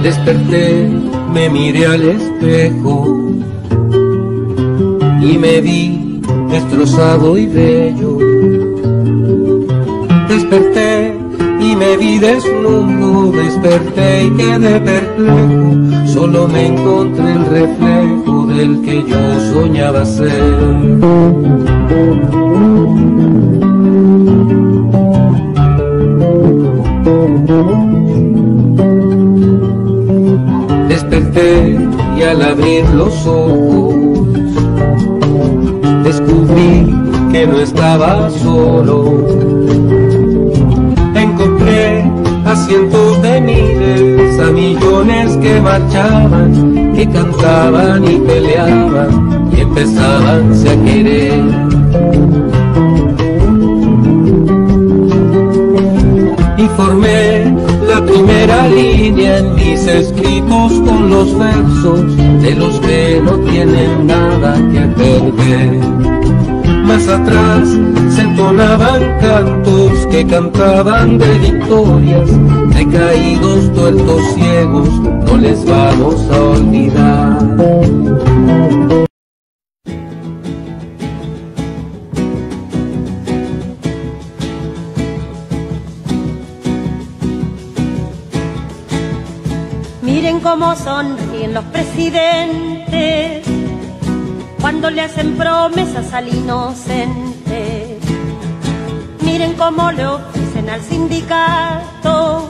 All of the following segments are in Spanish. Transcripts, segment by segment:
Desperté, me miré al espejo y me vi destrozado y bello. Desperté y me vi desnudo, desperté y quedé perplejo. Solo me encontré el reflejo del que yo soñaba ser. Desperté y al abrir los ojos descubrí que no estaba solo. Encontré a cientos de miles, a millones que marchaban, que cantaban y peleaban y empezaban a querer. Y formé la primera línea en mis escritos con los versos de los que no tienen nada que perder. Más atrás se entonaban cantos que cantaban de victorias, de caídos, tuertos, ciegos, no les vamos a olvidar. Miren cómo sonríen los presidentes cuando le hacen promesas al inocente. Miren cómo le ofrecen al sindicato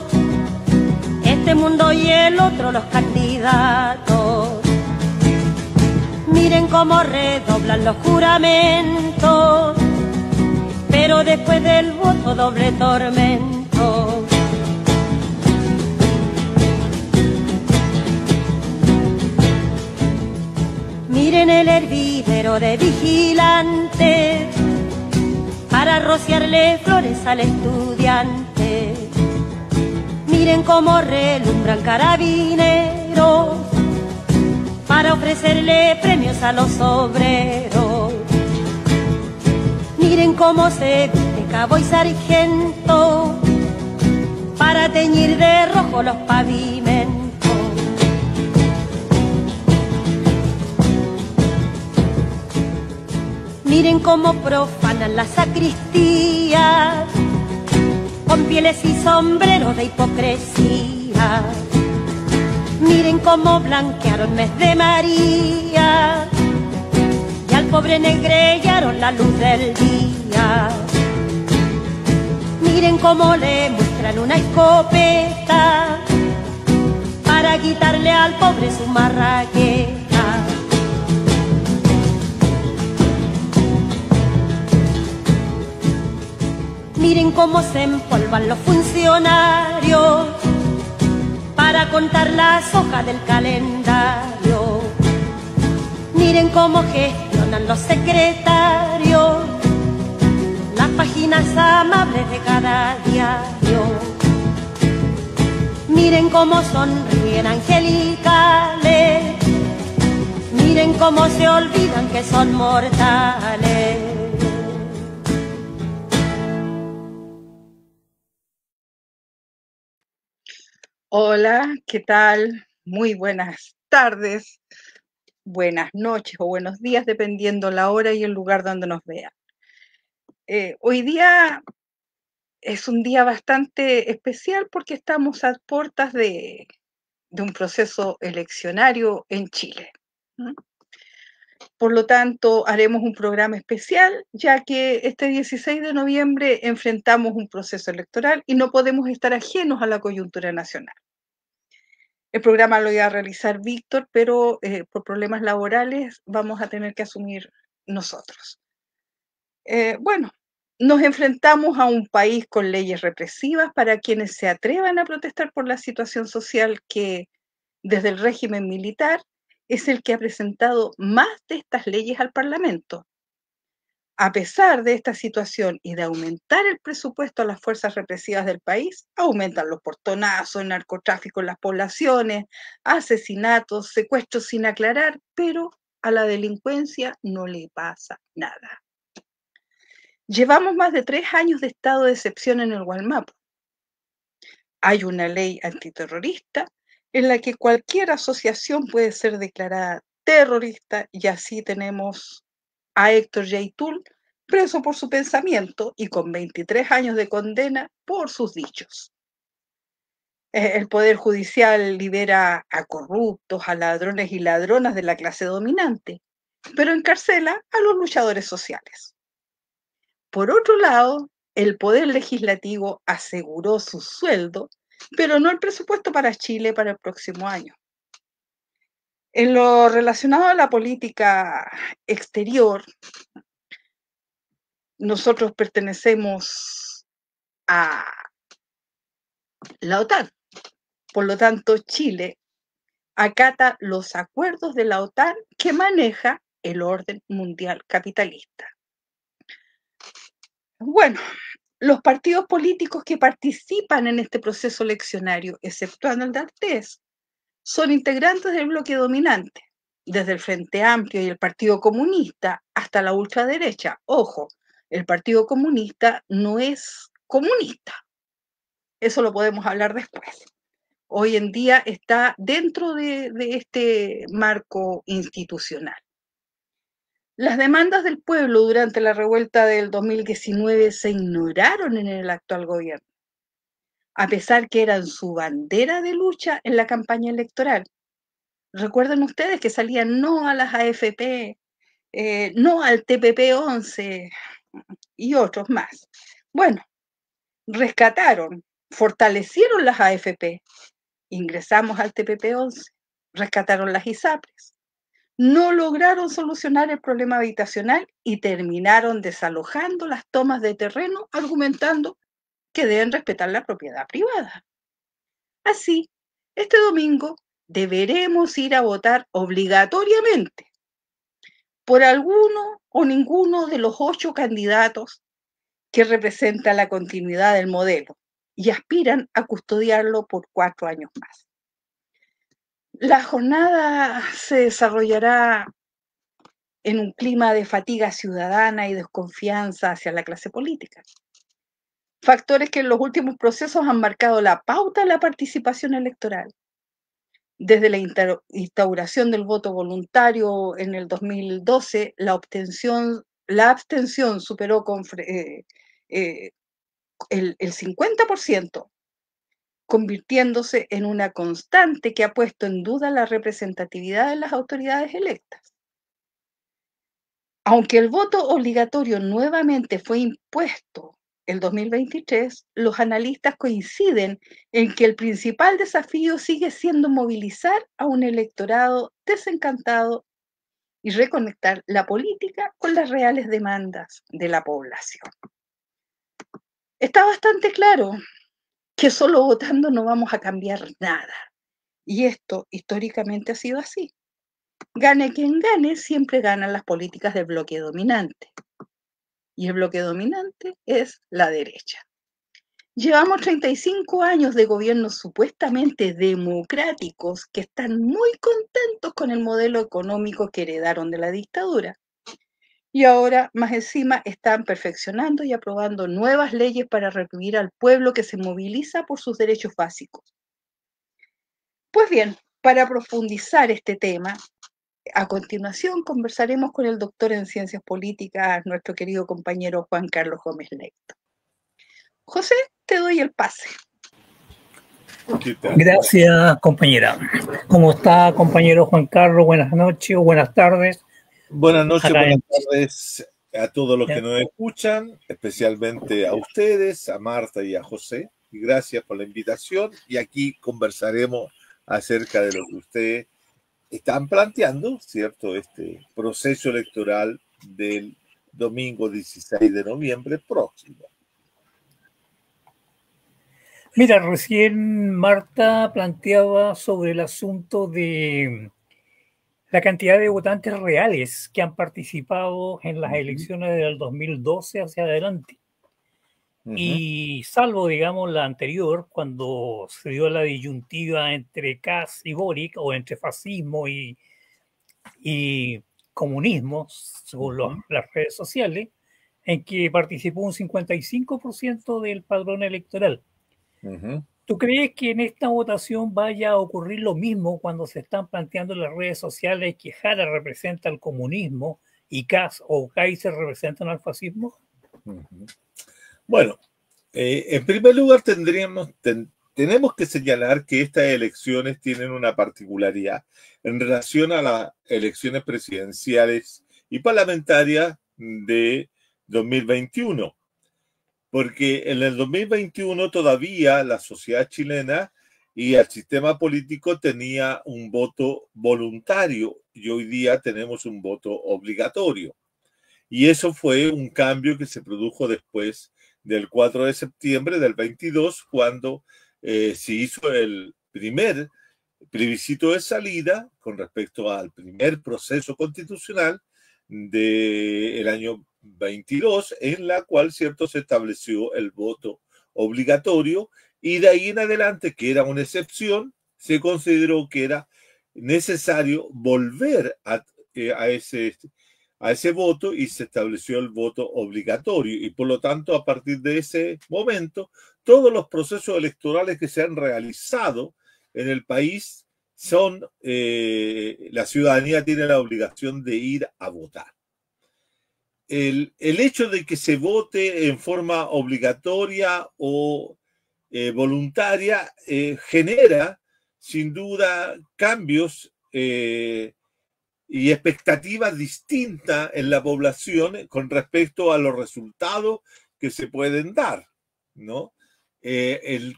este mundo y el otro los candidatos. Miren cómo redoblan los juramentos, pero después del voto doble tormento. Miren el hervidero de vigilantes para rociarle flores al estudiante. Miren cómo relumbran carabineros para ofrecerle premios a los obreros. Miren cómo se viste cabo y sargento para teñir de rojo los pavimentos. Miren cómo profanan la sacristía con pieles y sombreros de hipocresía. Miren cómo blanquearon mes de María y al pobre negrellaron la luz del día. Miren cómo le muestran una escopeta para quitarle al pobre su marraqueta. Miren cómo se empolvan los funcionarios para contar las hojas del calendario. Miren cómo gestionan los secretarios las páginas amables de cada diario. Miren cómo sonríen angelicales, miren cómo se olvidan que son mortales. Hola, ¿qué tal? Muy buenas tardes, buenas noches o buenos días, dependiendo la hora y el lugar donde nos vean. Hoy día es un día bastante especial porque estamos a puertas de un proceso eleccionario en Chile. Por lo tanto, haremos un programa especial, ya que este 16 de noviembre enfrentamos un proceso electoral y no podemos estar ajenos a la coyuntura nacional. El programa lo iba a realizar Víctor, pero por problemas laborales vamos a tener que asumir nosotros. Bueno, nos enfrentamos a un país con leyes represivas para quienes se atrevan a protestar por la situación social que, desde el régimen militar, es el que ha presentado más de estas leyes al Parlamento. A pesar de esta situación y de aumentar el presupuesto a las fuerzas represivas del país, aumentan los portonazos, el narcotráfico en las poblaciones, asesinatos, secuestros sin aclarar, pero a la delincuencia no le pasa nada. Llevamos más de 3 años de estado de excepción en el Gualmapu. Hay una ley antiterrorista en la que cualquier asociación puede ser declarada terrorista, y así tenemos a Héctor Yaitul preso por su pensamiento y con 23 años de condena por sus dichos. El Poder Judicial libera a corruptos, a ladrones y ladronas de la clase dominante, pero encarcela a los luchadores sociales. Por otro lado, el Poder Legislativo aseguró su sueldo, pero no el presupuesto para Chile para el próximo año. En lo relacionado a la política exterior, nosotros pertenecemos a la OTAN. Por lo tanto, Chile acata los acuerdos de la OTAN que maneja el orden mundial capitalista. Bueno, los partidos políticos que participan en este proceso eleccionario, exceptuando el de Artés, son integrantes del bloque dominante, desde el Frente Amplio y el Partido Comunista hasta la ultraderecha. Ojo, el Partido Comunista no es comunista. Eso lo podemos hablar después. Hoy en día está dentro de este marco institucional. Las demandas del pueblo durante la revuelta del 2019 se ignoraron en el actual gobierno, a pesar que eran su bandera de lucha en la campaña electoral. Recuerden ustedes que salían no a las AFP, no al TPP-11 y otros más. Bueno, rescataron, fortalecieron las AFP, ingresamos al TPP-11, rescataron las ISAPRES, no lograron solucionar el problema habitacional y terminaron desalojando las tomas de terreno, argumentando que deben respetar la propiedad privada. Así, este domingo deberemos ir a votar obligatoriamente por alguno o ninguno de los 8 candidatos que representan la continuidad del modelo y aspiran a custodiarlo por 4 años más. La jornada se desarrollará en un clima de fatiga ciudadana y desconfianza hacia la clase política. Factores que en los últimos procesos han marcado la pauta de la participación electoral. Desde la instauración del voto voluntario en el 2012, la abstención superó con el 50%, convirtiéndose en una constante que ha puesto en duda la representatividad de las autoridades electas. Aunque el voto obligatorio nuevamente fue impuesto el 2023, los analistas coinciden en que el principal desafío sigue siendo movilizar a un electorado desencantado y reconectar la política con las reales demandas de la población. Está bastante claro que solo votando no vamos a cambiar nada, y esto históricamente ha sido así. Gane quien gane, siempre ganan las políticas del bloque dominante. Y el bloque dominante es la derecha. Llevamos 35 años de gobiernos supuestamente democráticos que están muy contentos con el modelo económico que heredaron de la dictadura. Y ahora, más encima, están perfeccionando y aprobando nuevas leyes para reprimir al pueblo que se moviliza por sus derechos básicos. Pues bien, para profundizar este tema, a continuación conversaremos con el doctor en Ciencias Políticas, nuestro querido compañero Juan Carlos Gómez Leito. José, te doy el pase. Gracias, compañera. ¿Cómo está, compañero Juan Carlos? Buenas noches o buenas tardes. Buenas noches, buenas tardes a todos los que nos escuchan, especialmente a ustedes, a Marta y a José. Y gracias por la invitación. Y aquí conversaremos acerca de lo que ustedes están planteando, ¿cierto? Este proceso electoral del domingo 16 de noviembre próximo. Mira, recién Marta planteaba sobre el asunto de la cantidad de votantes reales que han participado en las elecciones del 2012 hacia adelante. Y salvo, digamos, la anterior, cuando se dio la disyuntiva entre Kast y Boric, o entre fascismo y comunismo, según las redes sociales, en que participó un 55% del padrón electoral. ¿Tú crees que en esta votación vaya a ocurrir lo mismo cuando se están planteando en las redes sociales que Jara representa al comunismo y Kass o Kaiser representan al fascismo? Bueno, en primer lugar tenemos que señalar que estas elecciones tienen una particularidad en relación a las elecciones presidenciales y parlamentarias de 2021. Porque en el 2021 todavía la sociedad chilena y el sistema político tenía un voto voluntario y hoy día tenemos un voto obligatorio. Y eso fue un cambio que se produjo después del 4 de septiembre del 22, cuando se hizo el primer plebiscito de salida con respecto al primer proceso constitucional del año 22, en la cual, cierto, se estableció el voto obligatorio y de ahí en adelante, que era una excepción, se consideró que era necesario volver a ese voto y se estableció el voto obligatorio y por lo tanto a partir de ese momento todos los procesos electorales que se han realizado en el país son, la ciudadanía tiene la obligación de ir a votar. El hecho de que se vote en forma obligatoria o voluntaria genera sin duda cambios y expectativas distintas en la población con respecto a los resultados que se pueden dar, ¿no?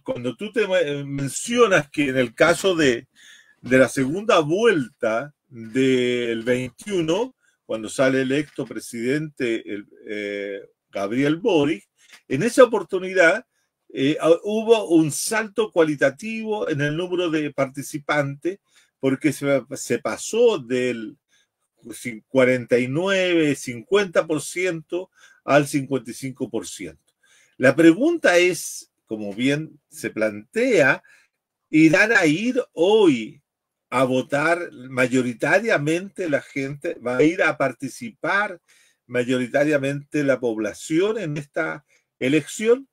Cuando tú te mencionas que en el caso de la segunda vuelta del 21, cuando sale electo presidente Gabriel Boric, en esa oportunidad hubo un salto cualitativo en el número de participantes porque se pasó del 49, 50% al 55%. La pregunta es, como bien se plantea, ¿irán a ir hoy a votar mayoritariamente la gente? ¿Va a ir a participar mayoritariamente la población en esta elección?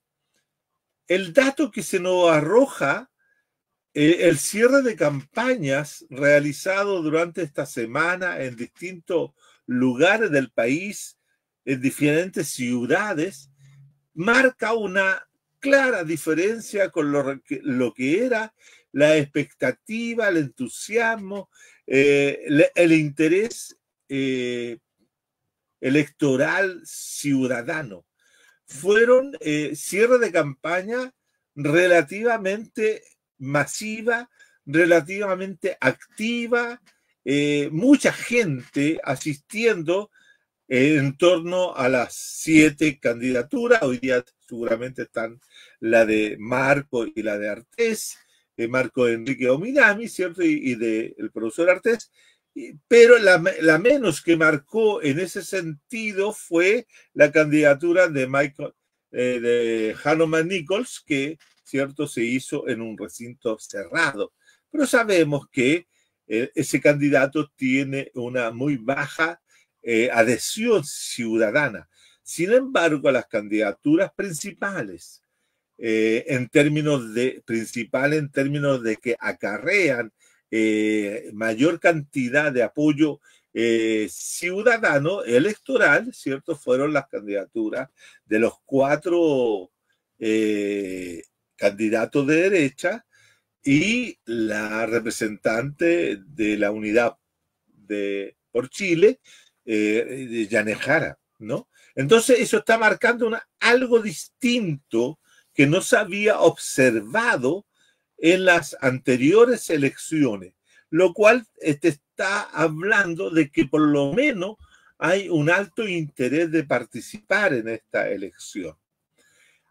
El dato que se nos arroja, el cierre de campañas realizado durante esta semana en distintos lugares del país, en diferentes ciudades, marca una clara diferencia con lo que era la expectativa, el entusiasmo, el interés electoral ciudadano. Fueron cierre de campaña relativamente masiva, relativamente activa, mucha gente asistiendo en torno a las 7 candidaturas. Hoy día seguramente están la de Marco y la de Artés, Marco Enrique Ominami, ¿cierto? Y del profesor Artés. Pero la menos que marcó en ese sentido fue la candidatura de Hanuman Nichols, que, cierto, se hizo en un recinto cerrado. Pero sabemos que ese candidato tiene una muy baja adhesión ciudadana. Sin embargo, las candidaturas principales, en términos de que acarrean mayor cantidad de apoyo ciudadano electoral, ¿cierto? Fueron las candidaturas de los 4 candidatos de derecha y la representante de la Unidad por Chile, Yanez Jara, ¿no? Entonces eso está marcando algo distinto que no se había observado en las anteriores elecciones, lo cual te está hablando de que por lo menos hay un alto interés de participar en esta elección.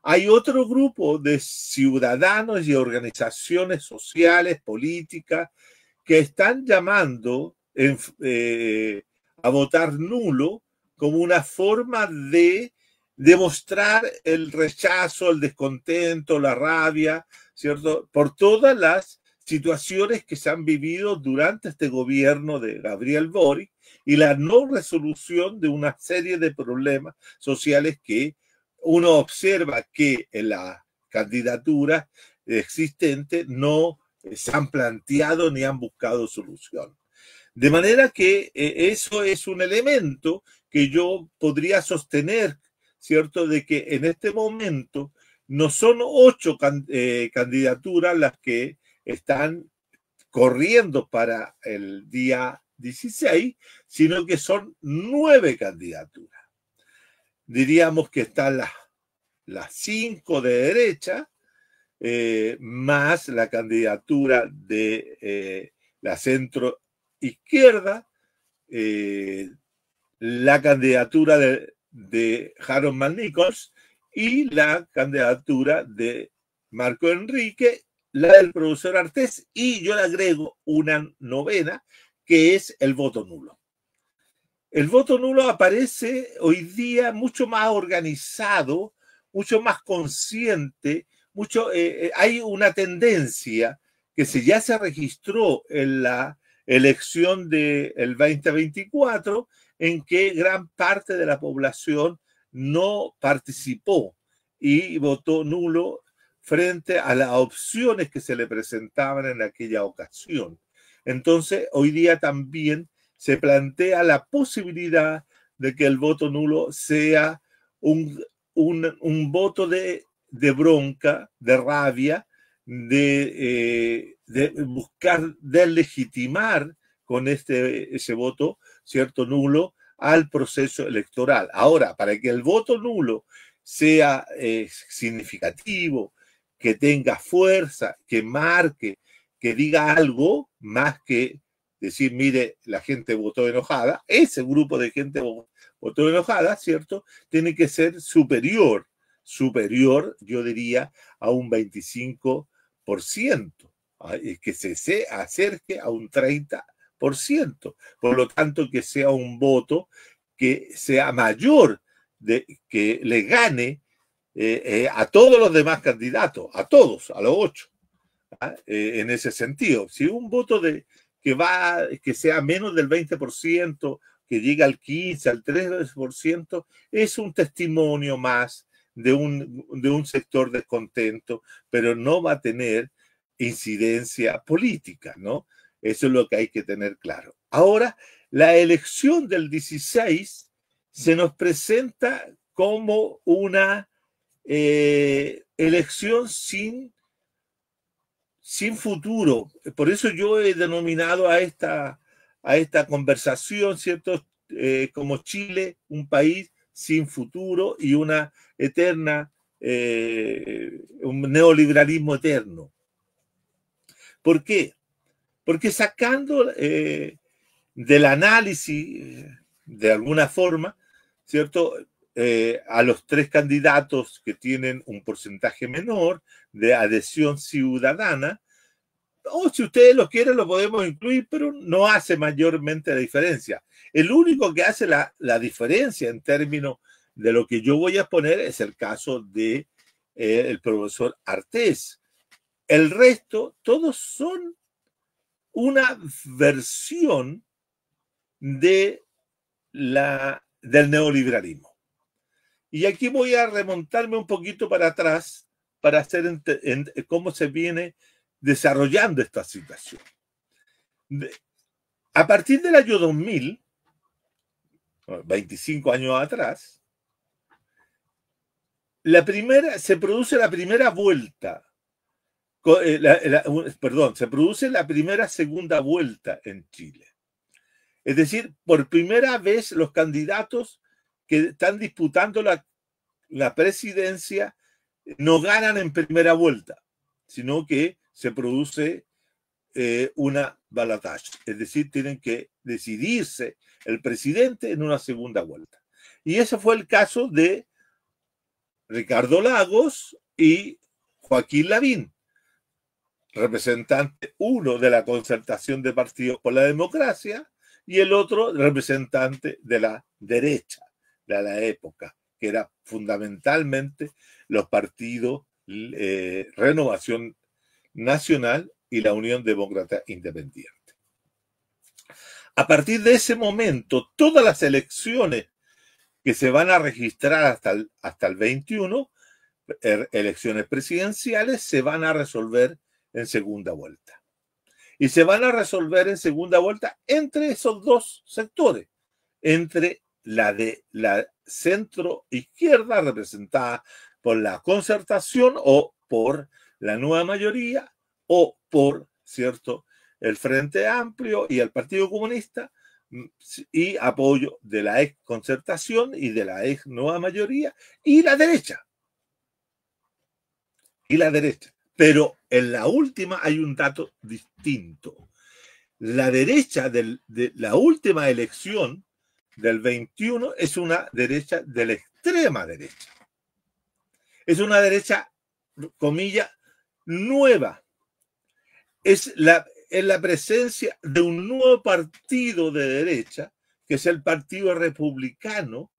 Hay otro grupo de ciudadanos y organizaciones sociales, políticas, que están llamando a votar nulo como una forma de demostrar el rechazo, el descontento, la rabia, ¿cierto? Por todas las situaciones que se han vivido durante este gobierno de Gabriel Boric y la no resolución de una serie de problemas sociales que uno observa que en la candidatura existentes no se han planteado ni han buscado solución. De manera que eso es un elemento que yo podría sostener, ¿cierto?, de que en este momento no son 8 candidaturas las que están corriendo para el día 16, sino que son 9 candidaturas. Diríamos que están las 5 de derecha, más la candidatura de la centro izquierda, la candidatura de Harold McNichols y la candidatura de Marco Enrique, la del profesor Artés, y yo le agrego una novena, que es el voto nulo. El voto nulo aparece hoy día mucho más organizado, mucho más consciente, hay una tendencia que ya se registró en la elección del 2024, en que gran parte de la población no participó y votó nulo frente a las opciones que se le presentaban en aquella ocasión. Entonces, hoy día también se plantea la posibilidad de que el voto nulo sea un voto de bronca, de rabia, de buscar deslegitimar con ese voto, ¿cierto?, nulo al proceso electoral. Ahora, para que el voto nulo sea significativo, que tenga fuerza, que marque, que diga algo más que decir, mire, la gente votó enojada, ese grupo de gente votó enojada, ¿cierto?, tiene que ser superior, yo diría, a un 25%, que se acerque a un 30%. Por lo tanto, que sea un voto que sea mayor, que le gane a todos los demás candidatos, a todos, a los 8, en ese sentido. Si un voto que sea menos del 20%, que llegue al 15%, al 13%, es un testimonio más de un sector descontento, pero no va a tener incidencia política, ¿no? Eso es lo que hay que tener claro. Ahora, la elección del 16 se nos presenta como una elección sin futuro. Por eso yo he denominado a esta conversación, ¿cierto?, como Chile, un país sin futuro y una eterna, un neoliberalismo eterno. ¿Por qué? Porque sacando del análisis, de alguna forma, ¿cierto?, a los 3 candidatos que tienen un porcentaje menor de adhesión ciudadana, o si ustedes lo quieren lo podemos incluir, pero no hace mayormente la diferencia. El único que hace la diferencia en términos de lo que yo voy a poner es el caso de el profesor Artés. El resto, todos son una versión del neoliberalismo. Y aquí voy a remontarme un poquito para atrás para hacer cómo se viene desarrollando esta situación. A partir del año 2000, 25 años atrás, se produce la primera vuelta, se produce la segunda vuelta en Chile. Es decir, por primera vez los candidatos que están disputando la presidencia no ganan en primera vuelta, sino que se produce una balotaje. Es decir, tienen que decidirse el presidente en una segunda vuelta. Y ese fue el caso de Ricardo Lagos y Joaquín Lavín, representante uno de la Concertación de Partidos por la Democracia y el otro representante de la derecha de la época, que era fundamentalmente los partidos Renovación Nacional y la Unión Demócrata Independiente. A partir de ese momento, todas las elecciones que se van a registrar hasta el 21 elecciones presidenciales se van a resolver en segunda vuelta. Y se van a resolver en segunda vuelta entre esos dos sectores, entre la de la centro izquierda representada por la Concertación o por la Nueva Mayoría o por, ¿cierto?, el Frente Amplio y el Partido Comunista, y apoyo de la ex Concertación y de la ex Nueva Mayoría y la derecha. Y la derecha. Pero en la última hay un dato distinto. La derecha de la última elección del 21 es una derecha de la extrema derecha. Es una derecha, comillas, nueva. Es la presencia de un nuevo partido de derecha, que es el Partido Republicano,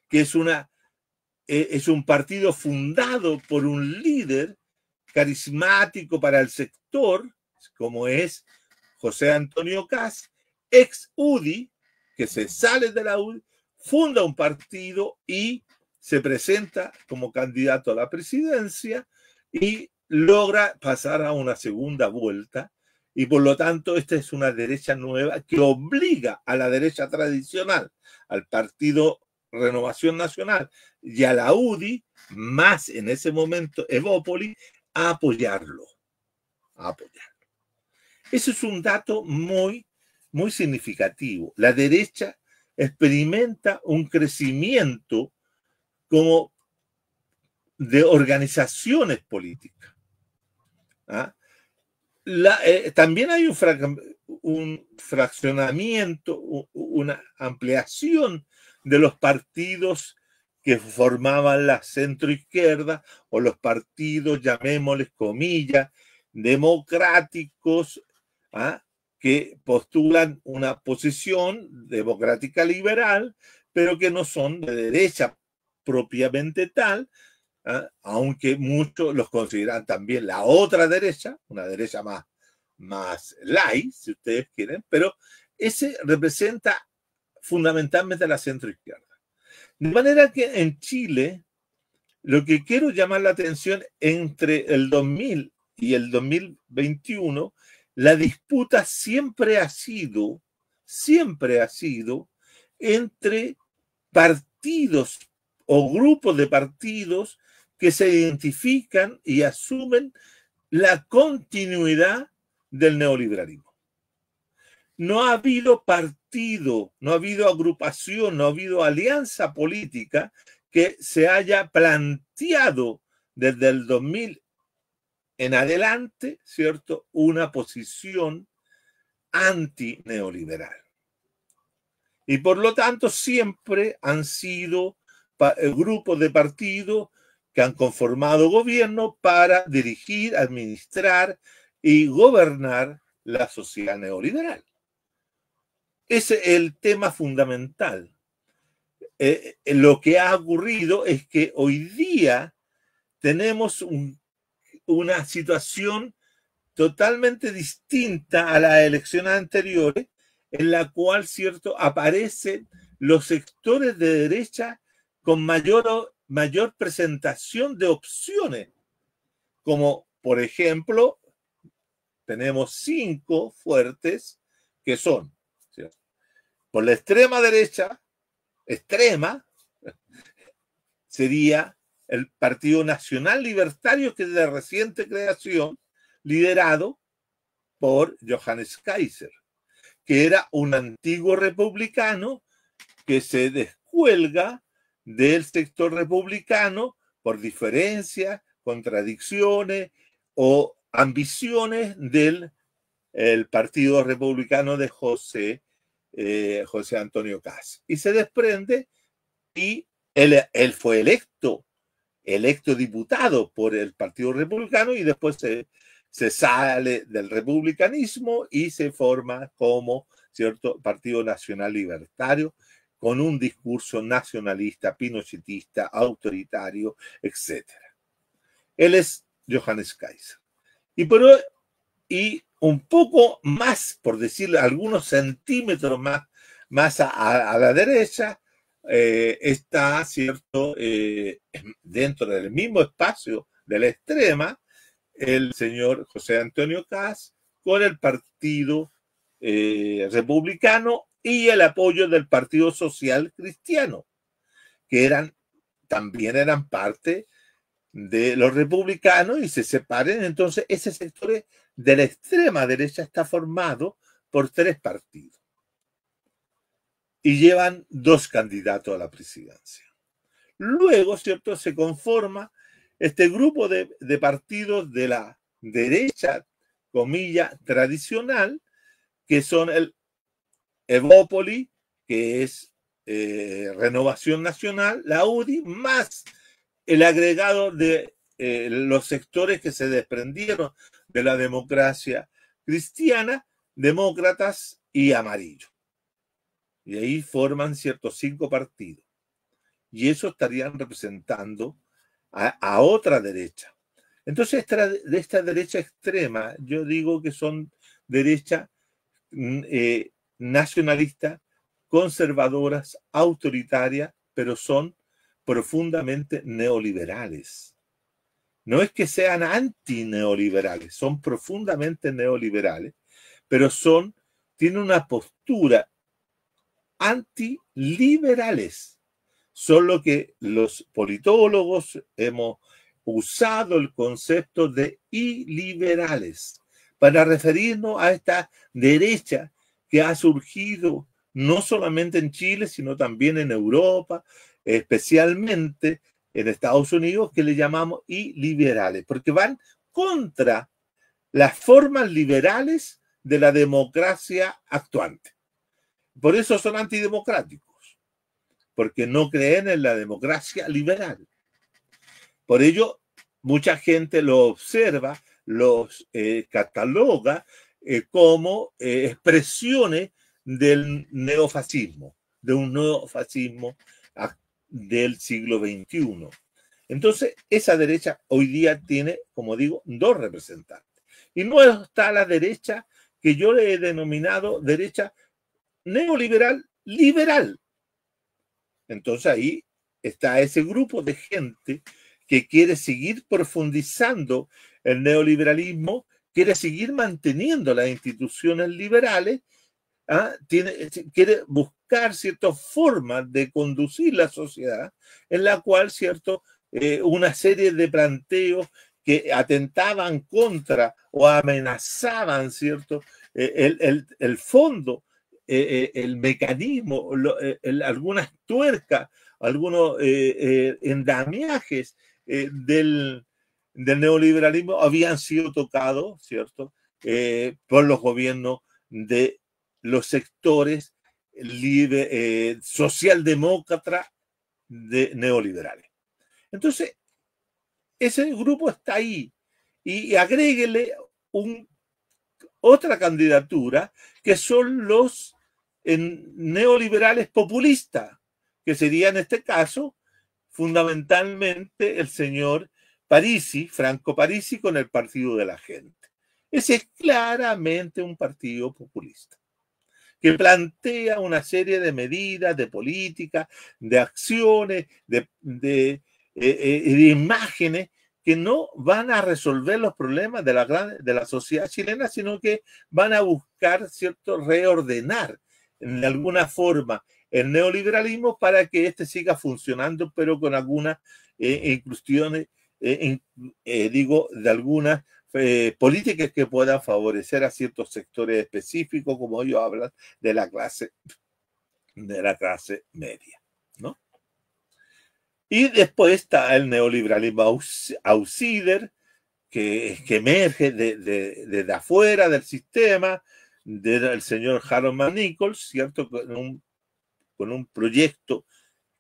que es un partido fundado por un líder carismático para el sector, como es José Antonio Kast, ex UDI, que se sale de la UDI, funda un partido y se presenta como candidato a la presidencia y logra pasar a una segunda vuelta. Y por lo tanto, esta es una derecha nueva que obliga a la derecha tradicional, al Partido Renovación Nacional y a la UDI, más en ese momento Evópolis, a apoyarlo. Eso es un dato muy, muy significativo. La derecha experimenta un crecimiento como de organizaciones políticas. También hay un fraccionamiento, una ampliación de los partidos que formaban la centroizquierda o los partidos, llamémosles comillas, democráticos, que postulan una posición democrática liberal, pero que no son de derecha propiamente tal, aunque muchos los consideran también la otra derecha, una derecha más light, si ustedes quieren, pero ese representa fundamentalmente la centroizquierda. De manera que en Chile, lo que quiero llamar la atención, entre el 2000 y el 2021, la disputa siempre ha sido entre partidos o grupos de partidos que se identifican y asumen la continuidad del neoliberalismo. No ha habido partido, no ha habido agrupación, no ha habido alianza política que se haya planteado desde el 2000 en adelante, ¿cierto?, una posición antineoliberal. Y por lo tanto siempre han sido grupos de partidos que han conformado gobierno para dirigir, administrar y gobernar la sociedad neoliberal. Ese es el tema fundamental. Lo que ha ocurrido es que hoy día tenemos una situación totalmente distinta a las elecciones anteriores, en la cual, ¿cierto?, aparecen los sectores de derecha con mayor presentación de opciones, como por ejemplo, tenemos 5 fuertes que son, ¿cierto?, por la extrema derecha, sería el Partido Nacional Libertario, que es de reciente creación, liderado por Johannes Kaiser, que era un antiguo republicano que se descuelga del sector republicano por diferencias, contradicciones o ambiciones del Partido Republicano de José Antonio Kast. Y se desprende, y él fue electo diputado por el Partido Republicano, y después se sale del republicanismo y se forma como, ¿cierto?, Partido Nacional Libertario, con un discurso nacionalista, pinochetista, autoritario, etc. Él es Johannes Kaiser. Y un poco más, por decirlo, algunos centímetros más a la derecha, está, ¿cierto?, dentro del mismo espacio de la extrema, el señor José Antonio Kast con el Partido Republicano y el apoyo del Partido Social Cristiano, que también eran parte de los republicanos y se separen. Entonces, ese sector de la extrema derecha está formado por 3 partidos y llevan 2 candidatos a la presidencia. Luego, ¿cierto?, se conforma este grupo de partidos de la derecha, comilla, tradicional, que son el Evópoli, que es Renovación Nacional, la UDI, más el agregado de los sectores que se desprendieron de la democracia cristiana, demócratas y amarillo. Y ahí forman ciertos 5 partidos. Y eso estarían representando a otra derecha. Entonces, de esta derecha extrema, yo digo que son derecha nacionalistas, conservadoras, autoritarias, pero son profundamente neoliberales. No es que sean antineoliberales, son profundamente neoliberales, pero tienen una postura antiliberales. Solo que los politólogos hemos usado el concepto de iliberales para referirnos a esta derecha que ha surgido no solamente en Chile, sino también en Europa, especialmente en Estados Unidos, que le llamamos iliberales, porque van contra las formas liberales de la democracia actuante. Por eso son antidemocráticos, porque no creen en la democracia liberal. Por ello, mucha gente lo observa, los cataloga como expresiones del neofascismo, de un neofascismo del siglo XXI. Entonces, esa derecha hoy día tiene, como digo, 2 representantes. Y no está la derecha que yo le he denominado derecha neoliberal liberal. Entonces ahí está ese grupo de gente que quiere seguir profundizando el neoliberalismo, quiere seguir manteniendo las instituciones liberales, quiere buscar ciertas formas de conducir la sociedad en la cual, ¿cierto?, una serie de planteos que atentaban contra o amenazaban, ¿cierto?, el fondo, el mecanismo, algunas tuercas, algunos endamiajes del neoliberalismo habían sido tocados, ¿cierto?, por los gobiernos de los sectores socialdemócratas neoliberales. Entonces, ese grupo está ahí y agréguele otra candidatura que son los neoliberales populistas, que sería en este caso fundamentalmente el señor Parisi, Franco Parisi, con el Partido de la Gente. Ese es claramente un partido populista que plantea una serie de medidas, de políticas, de acciones, de imágenes que no van a resolver los problemas de la sociedad chilena, sino que van a buscar, ¿cierto?, reordenar en alguna forma el neoliberalismo para que éste siga funcionando, pero con algunas inclusiones, digo, de algunas políticas que puedan favorecer a ciertos sectores específicos, como ellos hablan, de la clase media, ¿no? Y después está el neoliberalismo outsider, que emerge desde afuera del sistema, del señor Harold Nichols, ¿cierto?, con un proyecto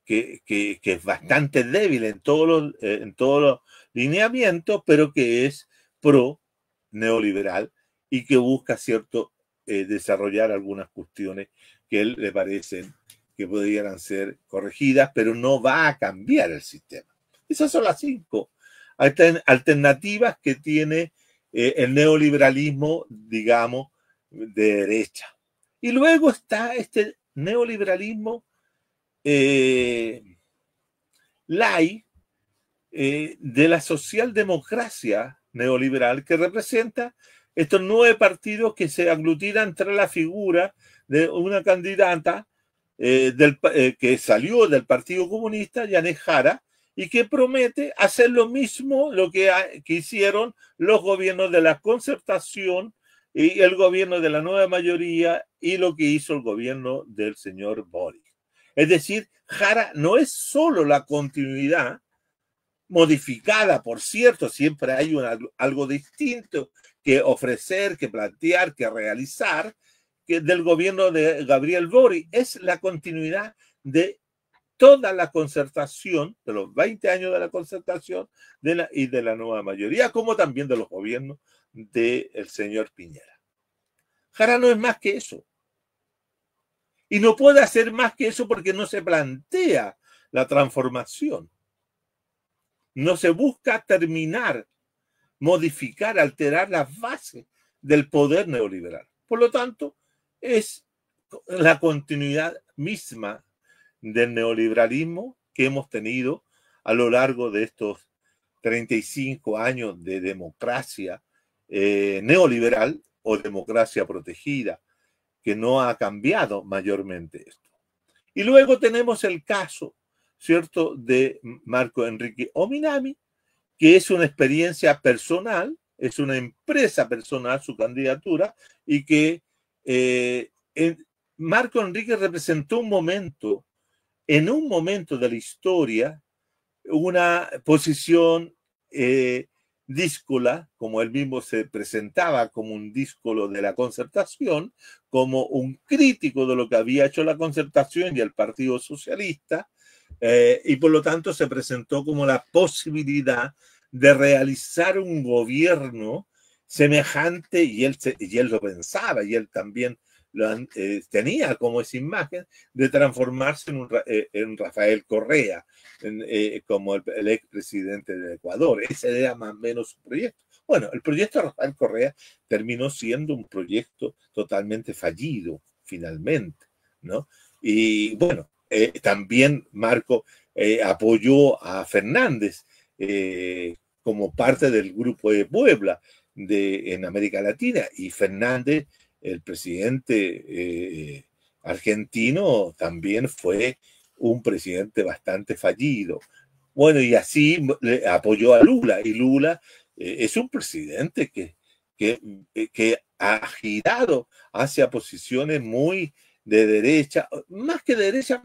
que es bastante débil en todos los lineamientos, pero que es pro neoliberal y que busca, ¿cierto?, desarrollar algunas cuestiones que a él le parecen que podrían ser corregidas, pero no va a cambiar el sistema. Esas son las 5 alternativas que tiene el neoliberalismo, digamos, de derecha. Y luego está este neoliberalismo ley de la socialdemocracia neoliberal que representa estos 9 partidos que se aglutinan tras la figura de una candidata que salió del Partido Comunista, Yanez Jara, y que promete hacer lo mismo que hicieron los gobiernos de la concertación y el gobierno de la nueva mayoría y lo que hizo el gobierno del señor Boric. Es decir, Jara no es solo la continuidad, modificada, por cierto, siempre hay algo distinto que ofrecer, que plantear, que realizar, que del gobierno de Gabriel Boric, es la continuidad de toda la concertación, de los 20 años de la concertación y de la nueva mayoría, como también de los gobiernos del señor Piñera. Jara no es más que eso. Y no puede hacer más que eso porque no se plantea la transformación. No se busca terminar, modificar, alterar las bases del poder neoliberal. Por lo tanto, es la continuidad misma del neoliberalismo que hemos tenido a lo largo de estos 35 años de democracia neoliberal o democracia protegida, que no ha cambiado mayormente esto. Y luego tenemos el caso, ¿cierto?, de Marco Enrique Ominami, que es una experiencia personal, es una empresa personal su candidatura, y que Marco Enrique representó en un momento de la historia, una posición díscola, como él mismo se presentaba como un díscolo de la concertación, como un crítico de lo que había hecho la concertación y el Partido Socialista, y por lo tanto se presentó como la posibilidad de realizar un gobierno semejante, y él lo pensaba, y él también tenía como esa imagen de transformarse en Rafael Correa, como el expresidente de Ecuador. Ese era más o menos su proyecto. Bueno, el proyecto de Rafael Correa terminó siendo un proyecto totalmente fallido, finalmente, ¿no? Y bueno, también Marco apoyó a Fernández como parte del Grupo de Puebla en América Latina, y Fernández, el presidente argentino, también fue un presidente bastante fallido. Bueno, y así apoyó a Lula, y Lula es un presidente que ha girado hacia posiciones muy de derecha, más que de derecha,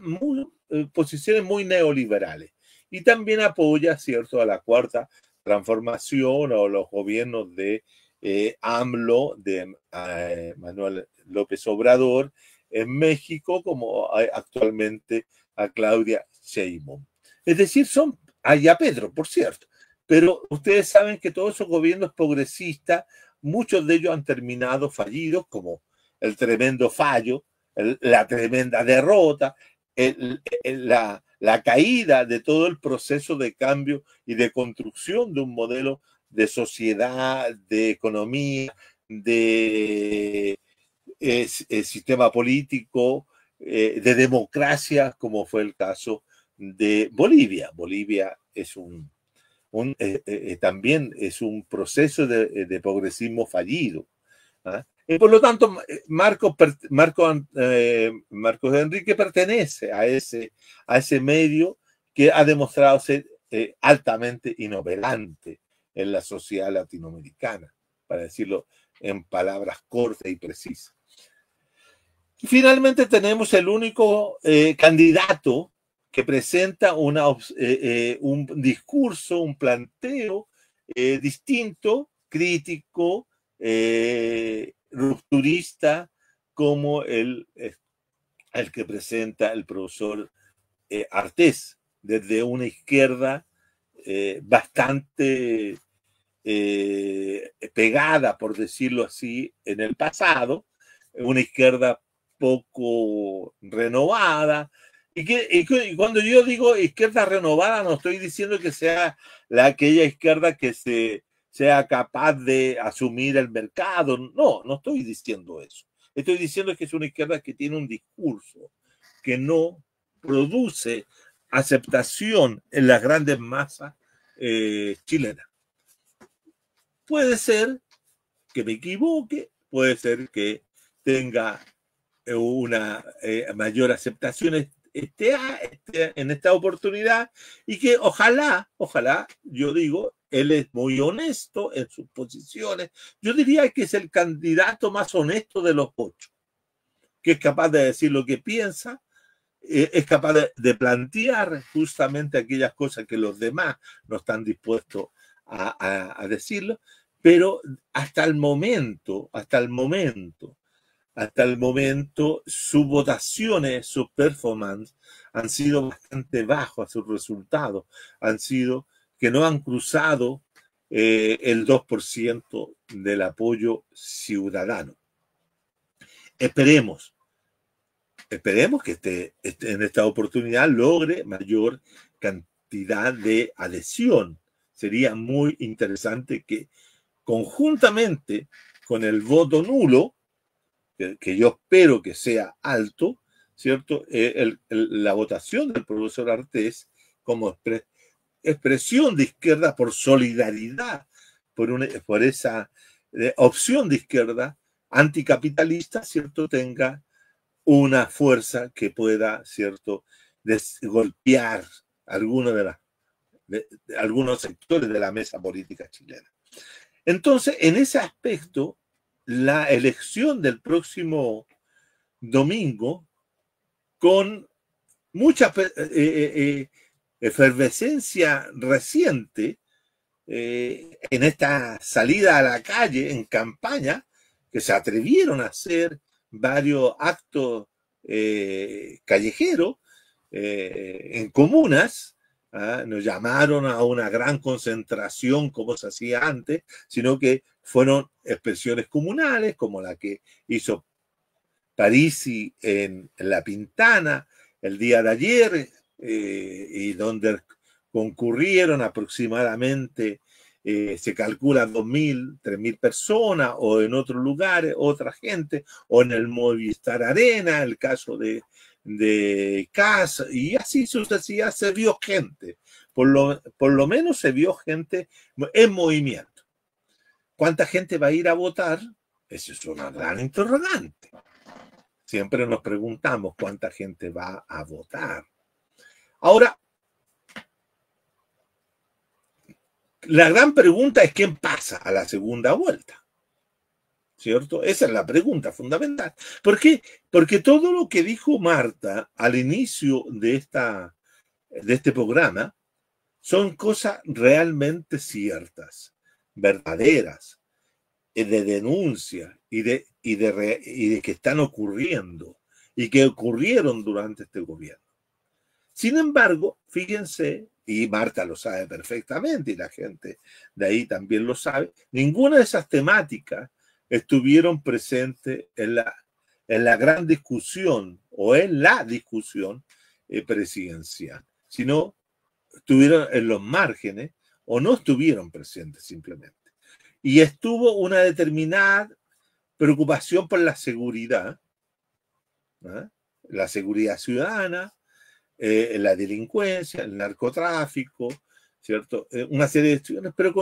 posiciones muy neoliberales. Y también apoya, ¿cierto?, a la cuarta transformación o los gobiernos de AMLO, de Manuel López Obrador en México, como actualmente a Claudia Sheinbaum. Es decir, hay a Pedro, por cierto, pero ustedes saben que todos esos gobiernos progresistas, muchos de ellos han terminado fallidos, como el tremendo fallo, la tremenda derrota, la caída de todo el proceso de cambio y de construcción de un modelo de sociedad, de economía, de sistema político, de democracia, como fue el caso de Bolivia. Bolivia es también es un proceso de progresismo fallido. ¿Ah? Y por lo tanto, Marcos Enrique pertenece a ese medio que ha demostrado ser altamente inoperante en la sociedad latinoamericana, para decirlo en palabras cortas y precisas. Y finalmente tenemos el único candidato que presenta un discurso, un planteo distinto, crítico, rupturista, como el que presenta el profesor Artés, desde una izquierda bastante pegada, por decirlo así, en el pasado, una izquierda poco renovada. Y cuando yo digo izquierda renovada, no estoy diciendo que sea aquella izquierda que sea capaz de asumir el mercado. No estoy diciendo eso. Estoy diciendo que es una izquierda que tiene un discurso que no produce aceptación en las grandes masas chilenas. Puede ser que me equivoque, puede ser que tenga una mayor aceptación en esta oportunidad, y que ojalá, yo digo, él es muy honesto en sus posiciones. Yo diría que es el candidato más honesto de los 8, que es capaz de decir lo que piensa, es capaz de plantear justamente aquellas cosas que los demás no están dispuestos a decirlo, pero hasta el momento, sus votaciones, sus performances han sido bastante bajos, sus resultados han sido que no han cruzado el 2% del apoyo ciudadano. Esperemos que en esta oportunidad logre mayor cantidad de adhesión. Sería muy interesante que conjuntamente con el voto nulo, que yo espero que sea alto, ¿cierto? La votación del profesor Artés como expresión de izquierda por solidaridad, por esa opción de izquierda anticapitalista, ¿cierto? Tenga una fuerza que pueda, ¿cierto?, golpear algunos sectores de la mesa política chilena. Entonces, en ese aspecto, la elección del próximo domingo, con mucha efervescencia reciente en esta salida a la calle, en campaña, que se atrevieron a hacer varios actos callejeros en comunas. Nos llamaron a una gran concentración como se hacía antes, sino que fueron expresiones comunales como la que hizo Parisi en La Pintana el día de ayer, y donde concurrieron aproximadamente, se calcula 2.000, 3.000 personas, o en otros lugares otra gente, o en el Movistar Arena, el caso de CAS, y así sucesivamente se vio gente, por lo menos se vio gente en movimiento. ¿Cuánta gente va a ir a votar? Esa es una gran interrogante. Siempre nos preguntamos cuánta gente va a votar. Ahora, la gran pregunta es quién pasa a la segunda vuelta, ¿cierto? Esa es la pregunta fundamental. ¿Por qué? Porque todo lo que dijo Marta al inicio de este programa son cosas realmente ciertas, verdaderas, de denuncia y de que están ocurriendo y que ocurrieron durante este gobierno. Sin embargo, fíjense, y Marta lo sabe perfectamente y la gente de ahí también lo sabe, ninguna de esas temáticas estuvieron presentes en la gran discusión o en la discusión presidencial, sino estuvieron en los márgenes o no estuvieron presentes simplemente. Y estuvo una determinada preocupación por la seguridad, la seguridad ciudadana, la delincuencia, el narcotráfico, ¿cierto? Una serie de cuestiones, pero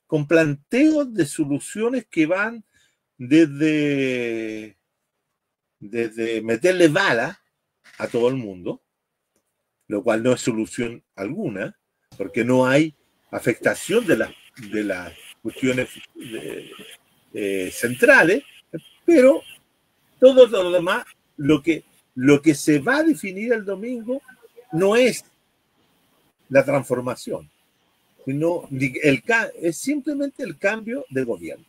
con planteos de soluciones que van desde meterle bala a todo el mundo, lo cual no es solución alguna, porque no hay afectación de las cuestiones centrales, pero todo lo demás, lo que se va a definir el domingo no es la transformación, sino es simplemente el cambio de gobierno.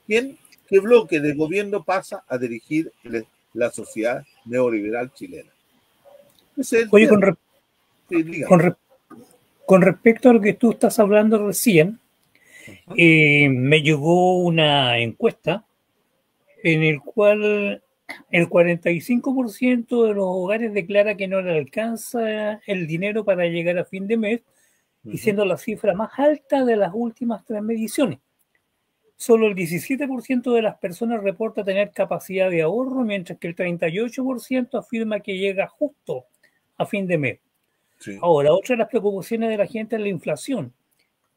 ¿Qué bloque de gobierno pasa a dirigir la sociedad neoliberal chilena? Oye, con respecto a lo que tú estás hablando recién, me llegó una encuesta en el cual el 45% de los hogares declara que no le alcanza el dinero para llegar a fin de mes, y siendo la cifra más alta de las últimas 3 mediciones. Solo el 17% de las personas reporta tener capacidad de ahorro, mientras que el 38% afirma que llega justo a fin de mes. Sí. Ahora, otra de las preocupaciones de la gente es la inflación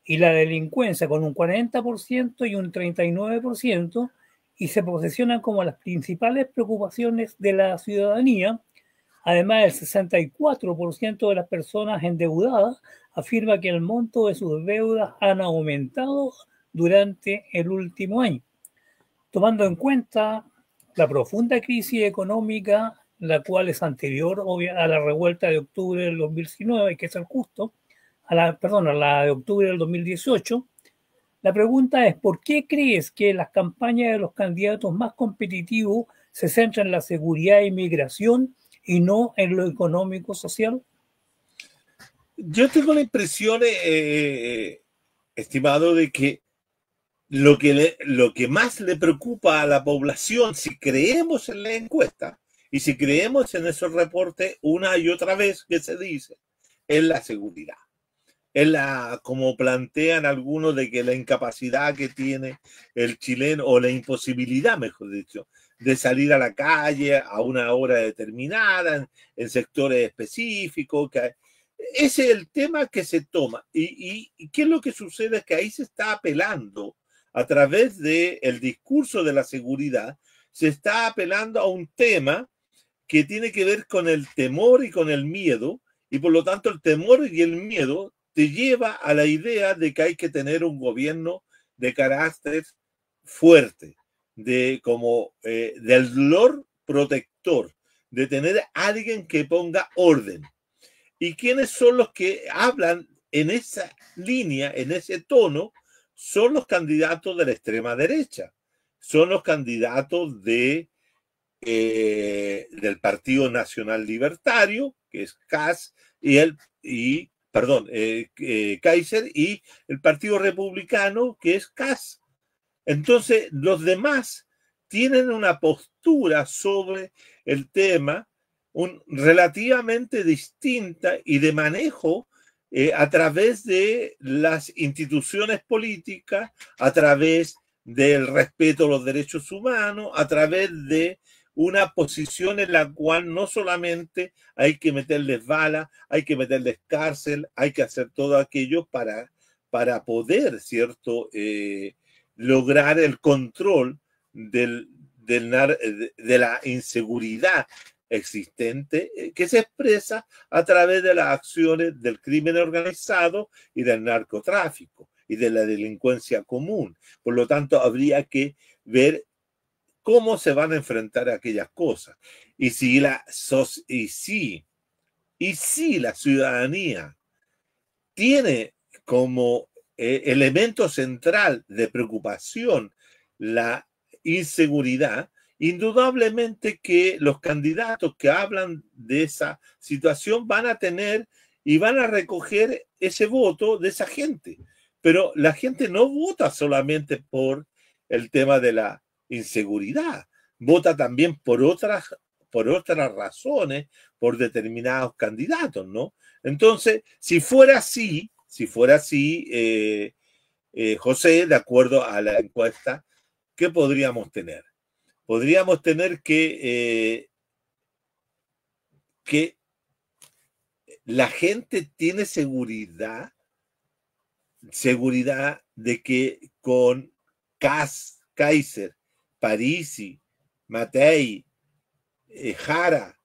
y la delincuencia, con un 40% y un 39%, y se posicionan como las principales preocupaciones de la ciudadanía. Además, el 64% de las personas endeudadas afirma que el monto de sus deudas han aumentado durante el último año. Tomando en cuenta la profunda crisis económica, la cual es anterior a la revuelta de octubre del 2019, hay que ser justo, a la de octubre del 2018, la pregunta es: ¿por qué crees que las campañas de los candidatos más competitivos se centran en la seguridad e inmigración y no en lo económico-social? Yo tengo la impresión, estimado, de que lo que más le preocupa a la población, si creemos en la encuesta y si creemos en esos reportes una y otra vez que se dice, es la seguridad. Es como plantean algunos, de que la incapacidad que tiene el chileno, o la imposibilidad, mejor dicho, de salir a la calle a una hora determinada, en sectores específicos. Ese es el tema que se toma. ¿Y qué es lo que sucede? Es que ahí se está apelando, a través del discurso de la seguridad, se está apelando a un tema que tiene que ver con el temor y con el miedo, y por lo tanto el temor y el miedo te lleva a la idea de que hay que tener un gobierno de carácter fuerte, del dolor protector, de tener a alguien que ponga orden. ¿Y quiénes son los que hablan en esa línea, en ese tono? Son los candidatos de la extrema derecha, son los candidatos del Partido Nacional Libertario, que es Kaiser, y el Partido Republicano, que es Kast. Entonces, los demás tienen una postura sobre el tema relativamente distinta y de manejo a través de las instituciones políticas, a través del respeto a los derechos humanos, a través de una posición en la cual no solamente hay que meterles balas, hay que meterles cárcel, hay que hacer todo aquello para poder, ¿cierto?, lograr el control de la inseguridad existente, que se expresa a través de las acciones del crimen organizado y del narcotráfico y de la delincuencia común. Por lo tanto, habría que ver cómo se van a enfrentar a aquellas cosas. Y si la ciudadanía tiene como elemento central de preocupación la inseguridad, indudablemente que los candidatos que hablan de esa situación van a tener y van a recoger ese voto de esa gente. Pero la gente no vota solamente por el tema de la inseguridad, vota también por otras razones, por determinados candidatos, ¿no? Entonces, si fuera así, José, de acuerdo a la encuesta, ¿qué podríamos tener? Podríamos tener que la gente tiene seguridad de que con Kaiser, Parisi, Matei, Jara,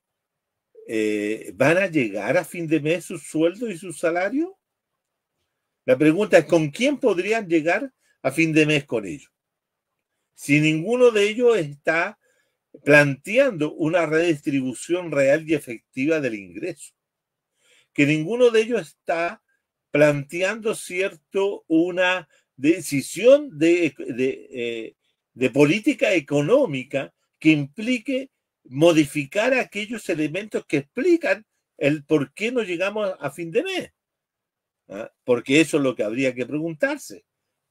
¿van a llegar a fin de mes sus sueldos y sus salarios? La pregunta es: ¿con quién podrían llegar a fin de mes con ellos? Si ninguno de ellos está planteando una redistribución real y efectiva del ingreso, que ninguno de ellos está planteando, ¿cierto?, una decisión de política económica que implique modificar aquellos elementos que explican el por qué no llegamos a fin de mes. ¿Ah? Porque eso es lo que habría que preguntarse.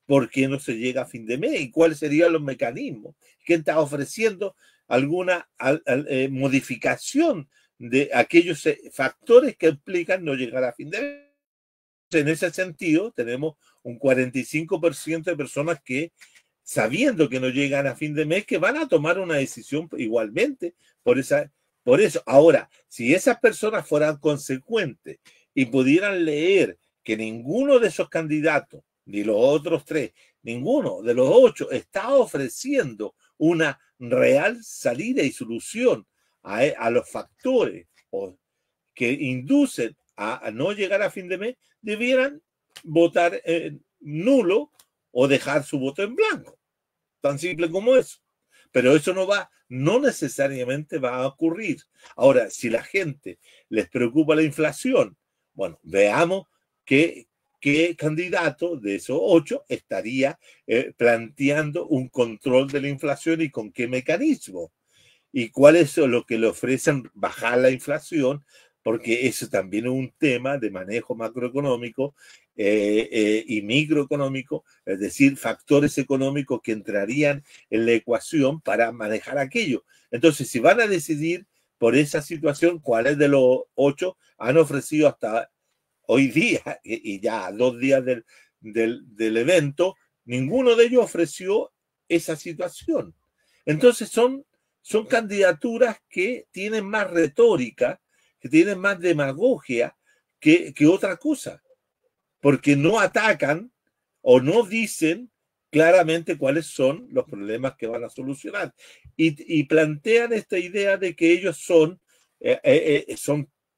¿Por qué no se llega a fin de mes? ¿Y cuáles serían los mecanismos? ¿Quién está ofreciendo alguna modificación de aquellos factores que implican no llegar a fin de mes? En ese sentido, tenemos un 45% de personas que, sabiendo que no llegan a fin de mes, que van a tomar una decisión igualmente por Por eso, ahora, si esas personas fueran consecuentes y pudieran leer que ninguno de esos candidatos, ni los otros 3, ninguno de los 8 está ofreciendo una real salida y solución a los factores que inducen a no llegar a fin de mes, debieran votar nulo o dejar su voto en blanco. Tan simple como eso. Pero eso no necesariamente va a ocurrir. Ahora, si la gente les preocupa la inflación, bueno, veamos qué candidato de esos 8 estaría planteando un control de la inflación y con qué mecanismo. Y cuál es lo que le ofrecen bajar la inflación, porque eso también es un tema de manejo macroeconómico y microeconómico, es decir, factores económicos que entrarían en la ecuación para manejar aquello. Entonces, si van a decidir por esa situación, cuáles de los 8 han ofrecido hasta hoy día, y ya 2 días del evento, ninguno de ellos ofreció esa situación. Entonces, son candidaturas que tienen más retórica, que tienen más demagogia que otra cosa, porque no atacan o no dicen claramente cuáles son los problemas que van a solucionar y plantean esta idea de que ellos son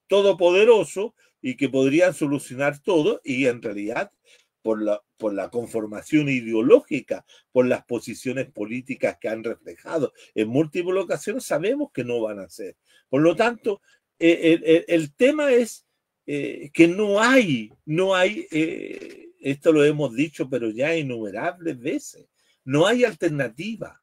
todopoderosos y que podrían solucionar todo, y en realidad por la conformación ideológica, por las posiciones políticas que han reflejado en múltiples ocasiones, sabemos que no van a ser. Por lo tanto, el tema es que no hay, esto lo hemos dicho, pero ya innumerables veces, no hay alternativa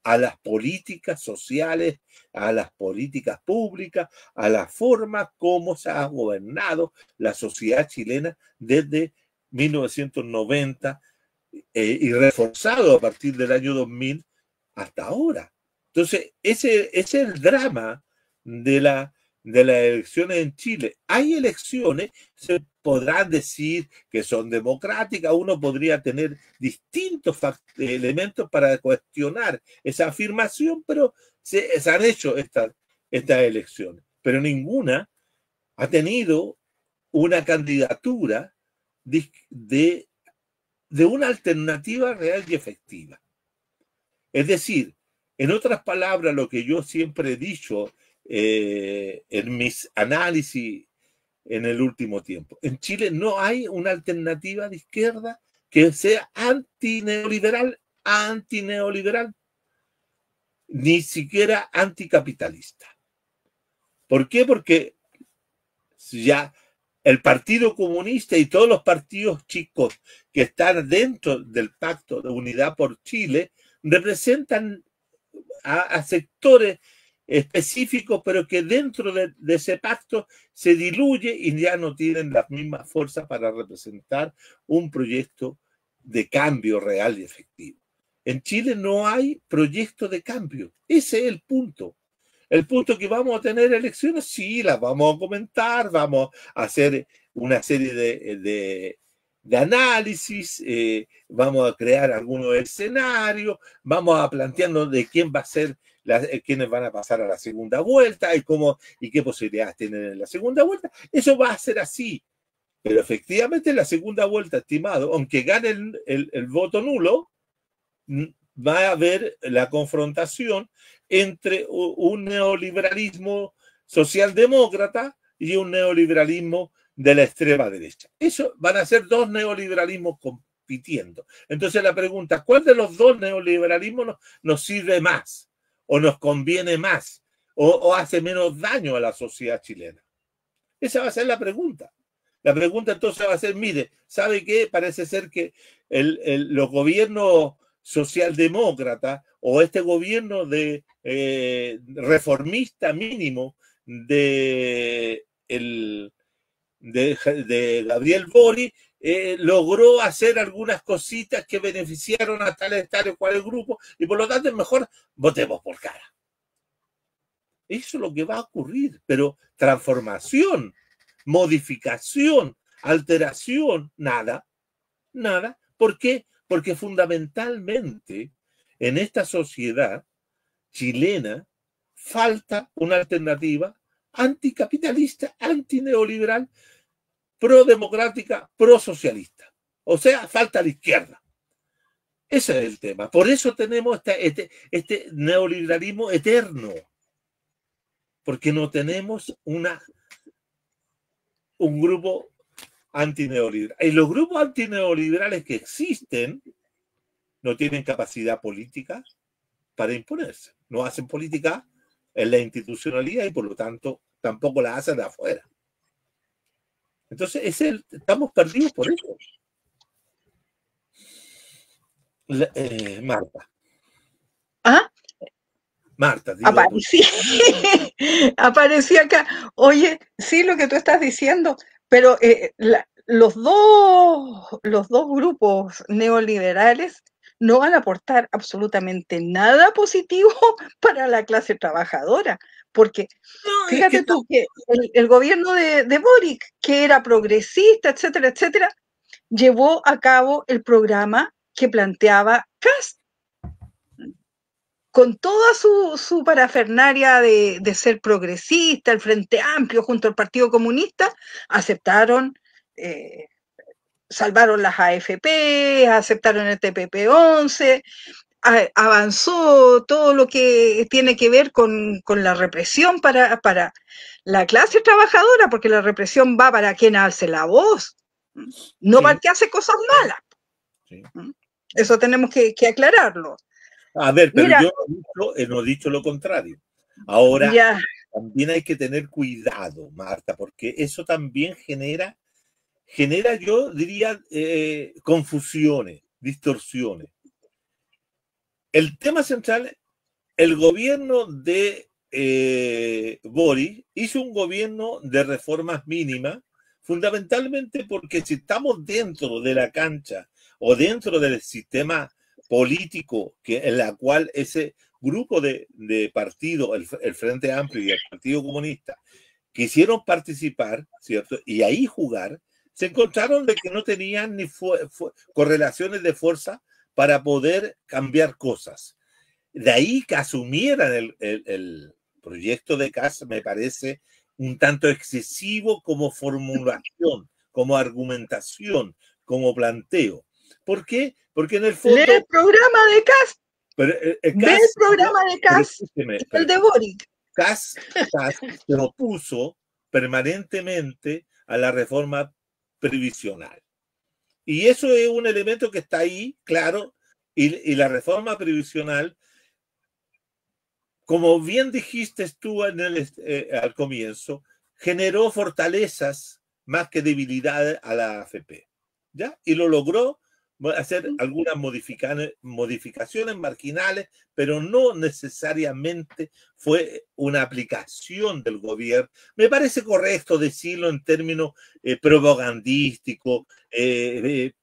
a las políticas sociales, a las políticas públicas, a la forma como se ha gobernado la sociedad chilena desde 1990 y reforzado a partir del año 2000 hasta ahora. Entonces, ese es el drama de las elecciones en Chile. Hay elecciones, se podrán decir que son democráticas, uno podría tener distintos elementos para cuestionar esa afirmación, pero se han hecho estas elecciones, pero ninguna ha tenido una candidatura de una alternativa real y efectiva. Es decir, en otras palabras, lo que yo siempre he dicho en mis análisis en el último tiempo, en Chile no hay una alternativa de izquierda que sea antineoliberal, ni siquiera anticapitalista. ¿Por qué? Porque ya el Partido Comunista y todos los partidos chicos que están dentro del Pacto de Unidad por Chile representan a sectores específicos, pero que dentro de ese pacto se diluye y ya no tienen las mismas fuerzas para representar un proyecto de cambio real y efectivo. En Chile no hay proyecto de cambio. Ese es el punto. El punto que vamos a tener elecciones, sí, las vamos a comentar, vamos a hacer una serie de análisis, vamos a crear algunos escenarios, vamos a plantearnos de quién va a ser, quiénes van a pasar a la segunda vuelta y qué posibilidades tienen en la segunda vuelta. Eso va a ser así. Pero efectivamente en la segunda vuelta, estimado, aunque gane el voto nulo, va a haber la confrontación entre un neoliberalismo socialdemócrata y un neoliberalismo de la extrema derecha. Eso van a ser dos neoliberalismos compitiendo. Entonces la pregunta, ¿cuál de los dos neoliberalismos nos sirve más? ¿O nos conviene más? ¿O hace menos daño a la sociedad chilena? Esa va a ser la pregunta. La pregunta entonces va a ser, mire, ¿sabe qué? Parece ser que los gobiernos socialdemócratas o este gobierno de reformista mínimo de Gabriel Boric logró hacer algunas cositas que beneficiaron a tal cual grupo y por lo tanto mejor votemos por cara. Eso es lo que va a ocurrir, pero transformación, modificación, alteración, nada. ¿Por qué? Porque fundamentalmente en esta sociedad chilena falta una alternativa anticapitalista, antineoliberal, prodemocrática, prosocialista. O sea, falta la izquierda. Ese es el tema. Por eso tenemos este neoliberalismo eterno. Porque no tenemos un grupo antineoliberal. Y los grupos antineoliberales que existen no tienen capacidad política para imponerse. No hacen política en la institucionalidad y por lo tanto tampoco la hacen de afuera. Entonces, estamos perdidos por eso. Marta. ¿Ah? Marta, aparecí acá. Oye, sí, lo que tú estás diciendo, pero los dos grupos neoliberales no van a aportar absolutamente nada positivo para la clase trabajadora, porque fíjate tú que el gobierno de Boric, que era progresista, etcétera, etcétera, llevó a cabo el programa que planteaba Kast, con toda su parafernaria de ser progresista, el Frente Amplio junto al Partido Comunista, aceptaron, salvaron las AFP, aceptaron el TPP-11, avanzó todo lo que tiene que ver con la represión para la clase trabajadora, porque la represión va para quien alce la voz, no sí. Para el que hace cosas malas. Sí. Eso tenemos que aclararlo. A ver, pero mira, yo no he dicho lo contrario. Ahora, también hay que tener cuidado, Marta, porque eso también genera yo diría, confusiones, distorsiones. El tema central, el gobierno de Boric hizo un gobierno de reformas mínimas, fundamentalmente porque si estamos dentro de la cancha o dentro del sistema político en la cual ese grupo de partidos, el Frente Amplio y el Partido Comunista, quisieron participar, ¿cierto? Y ahí jugar, se encontraron de que no tenían ni correlaciones de fuerza para poder cambiar cosas. De ahí que asumieran el proyecto de Kast me parece un tanto excesivo como formulación, como argumentación, como planteo. ¿Por qué? Porque en el fondo... Lee el programa de Kast. Ve el programa de Kast, el de Boric. Kast se opuso permanentemente a la reforma previsional. Y eso es un elemento que está ahí, claro, y la reforma previsional, como bien dijiste tú al comienzo, generó fortalezas más que debilidades a la AFP, ¿ya? Y lo logró hacer algunas modificaciones marginales, pero no necesariamente fue una aplicación del gobierno. Me parece correcto decirlo en términos propagandísticos, de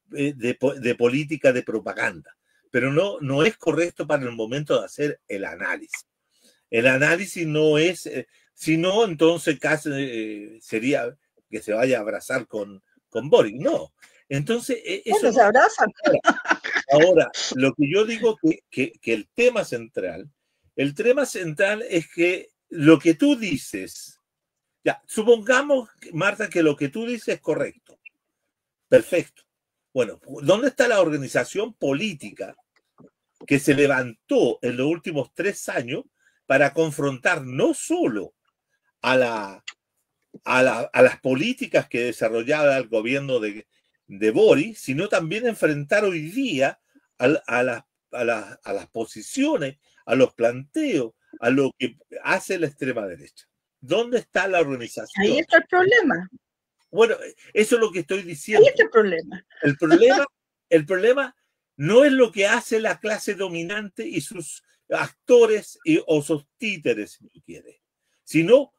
política de propaganda, pero no es correcto para el momento de hacer el análisis. El análisis no es, sino entonces casi sería que se vaya a abrazar con Boric, no. Entonces, eso se abrazan. Ahora, lo que yo digo que el tema central es que lo que tú dices, ya, supongamos, Marta, que lo que tú dices es correcto. Perfecto. Bueno, ¿dónde está la organización política que se levantó en los últimos 3 años para confrontar no solo a las políticas que desarrollaba el gobierno de Boric, sino también enfrentar hoy día a las posiciones, a los planteos, a lo que hace la extrema derecha? ¿Dónde está la organización? Ahí está el problema. Bueno, eso es lo que estoy diciendo. Ahí está el problema. El problema no es lo que hace la clase dominante y sus actores o sus títeres, si tú quieres, sino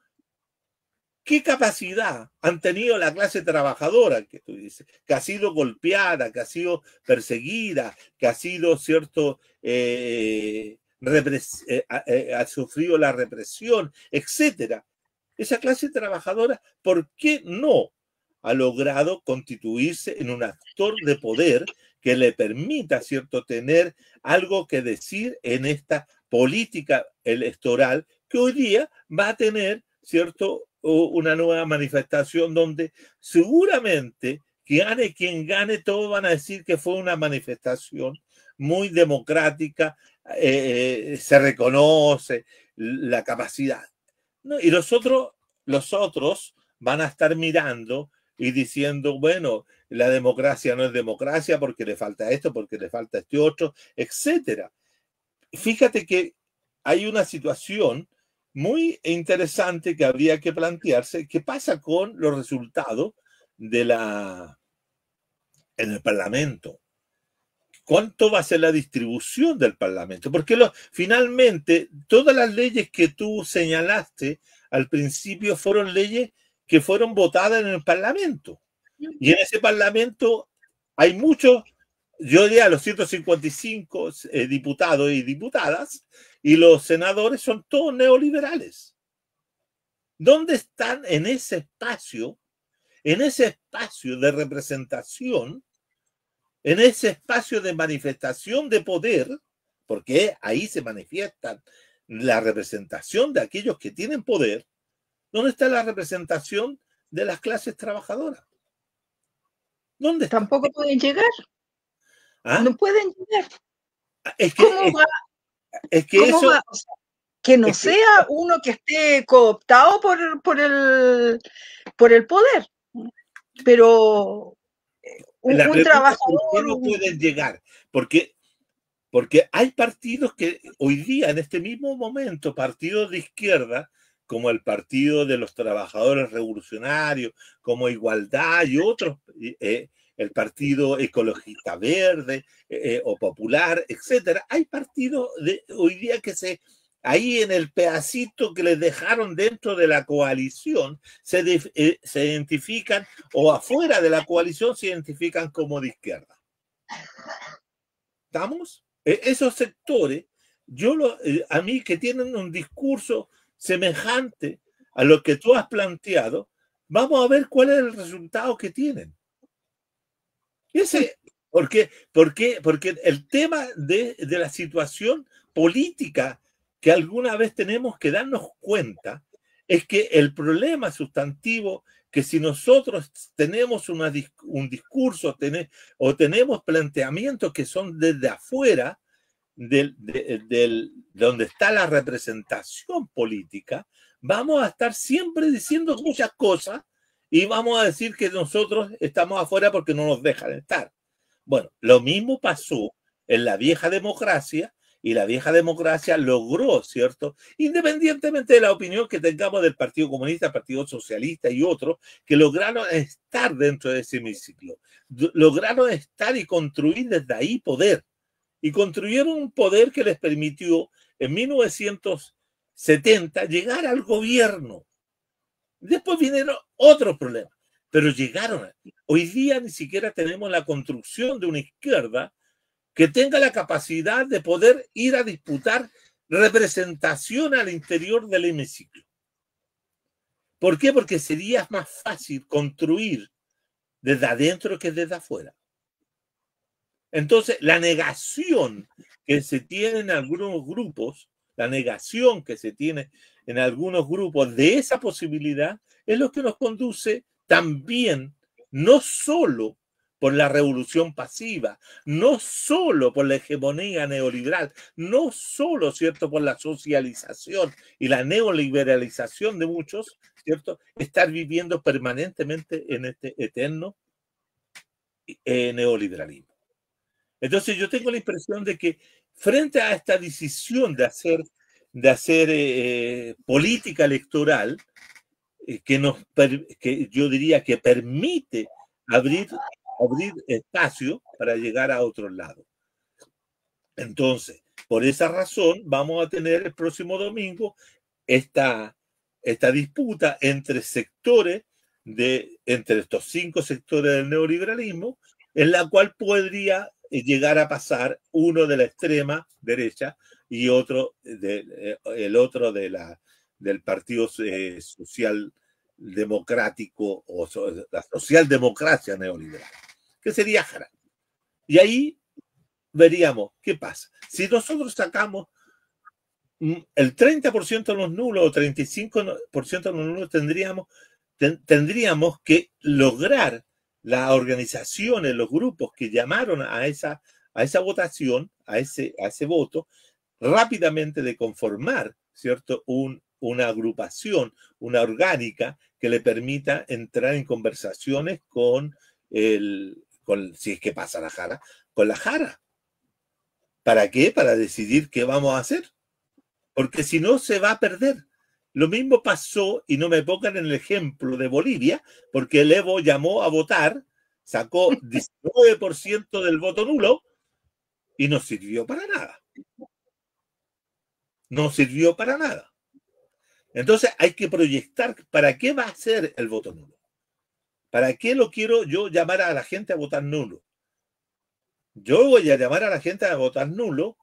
¿qué capacidad han tenido la clase trabajadora, que tú dices, que ha sido golpeada, que ha sido perseguida, que ha sido, cierto, ha sufrido la represión, etcétera? Esa clase trabajadora, ¿por qué no ha logrado constituirse en un actor de poder que le permita, ¿cierto?, tener algo que decir en esta política electoral que hoy día va a tener, ¿cierto?, una nueva manifestación donde seguramente que gane quien gane, todos van a decir que fue una manifestación muy democrática, se reconoce la capacidad, ¿no? Y los otros van a estar mirando y diciendo, bueno, la democracia no es democracia porque le falta esto, porque le falta este otro, etcétera. Fíjate que hay una situación muy interesante que habría que plantearse. ¿Qué pasa con los resultados en el Parlamento? ¿Cuánto va a ser la distribución del Parlamento? Porque finalmente todas las leyes que tú señalaste al principio fueron leyes que fueron votadas en el Parlamento. Y en ese Parlamento hay muchos, yo diría los 155 diputados y diputadas, y los senadores son todos neoliberales. ¿Dónde están en ese espacio de representación, en ese espacio de manifestación de poder? Porque ahí se manifiesta la representación de aquellos que tienen poder. ¿Dónde está la representación de las clases trabajadoras? ¿Dónde está? Tampoco pueden llegar. ¿Ah? No pueden llegar. Es que, ¿Cómo va? Es que ¿Cómo eso... va? O sea, que no sea uno que esté cooptado por el poder, pero un trabajador... ¿Por qué no pueden llegar? Porque hay partidos que hoy día, en este mismo momento, partidos de izquierda, como el Partido de los Trabajadores Revolucionarios, como Igualdad y otros, el Partido Ecologista Verde o Popular, etcétera. Hay partidos hoy día que ahí en el pedacito que les dejaron dentro de la coalición, se identifican, o afuera de la coalición se identifican como de izquierda. ¿Estamos? Esos sectores, a mí que tienen un discurso semejante a lo que tú has planteado, vamos a ver cuál es el resultado que tienen. Porque el tema de la situación política que alguna vez tenemos que darnos cuenta es que el problema sustantivo, que si nosotros tenemos un discurso o tenemos planteamientos que son desde afuera, donde está la representación política, vamos a estar siempre diciendo muchas cosas y vamos a decir que nosotros estamos afuera porque no nos dejan estar. Bueno, lo mismo pasó en la vieja democracia, y la vieja democracia logró, ¿cierto? Independientemente de la opinión que tengamos del Partido Comunista, Partido Socialista y otros, que lograron estar dentro de ese hemiciclo, lograron estar y construir desde ahí poder. Y construyeron un poder que les permitió en 1970 llegar al gobierno. Después vinieron otros problemas, pero llegaron. Hoy día ni siquiera tenemos la construcción de una izquierda que tenga la capacidad de poder ir a disputar representación al interior del hemiciclo. ¿Por qué? Porque sería más fácil construir desde adentro que desde afuera. Entonces, la negación que se tiene en algunos grupos, de esa posibilidad, es lo que nos conduce también, no solo por la revolución pasiva, no solo por la hegemonía neoliberal, no solo, ¿cierto?, por la socialización y la neoliberalización de muchos, ¿cierto?, estar viviendo permanentemente en este eterno neoliberalismo. Entonces yo tengo la impresión de que frente a esta decisión de hacer política electoral, que yo diría que permite abrir espacio para llegar a otros lados. Entonces, por esa razón, vamos a tener el próximo domingo esta disputa entre entre estos 5 sectores del neoliberalismo, en la cual podría llegar a pasar uno de la extrema derecha y otro del Partido Social Democrático o la socialdemocracia neoliberal, que sería Jara. Y ahí veríamos qué pasa. Si nosotros sacamos el 30% de los nulos o 35% de los nulos, tendríamos que lograr las organizaciones, los grupos que llamaron a esa votación, a ese voto, rápidamente de conformar, ¿cierto?, una agrupación, una orgánica que le permita entrar en conversaciones con si es que pasa la Jara, con la Jara. ¿Para qué? Para decidir qué vamos a hacer. Porque si no, se va a perder. Lo mismo pasó, y no me pongan en el ejemplo de Bolivia, porque el Evo llamó a votar, sacó 19% del voto nulo y no sirvió para nada. No sirvió para nada. Entonces hay que proyectar para qué va a ser el voto nulo. ¿Para qué lo quiero yo llamar a la gente a votar nulo? Yo voy a llamar a la gente a votar nulo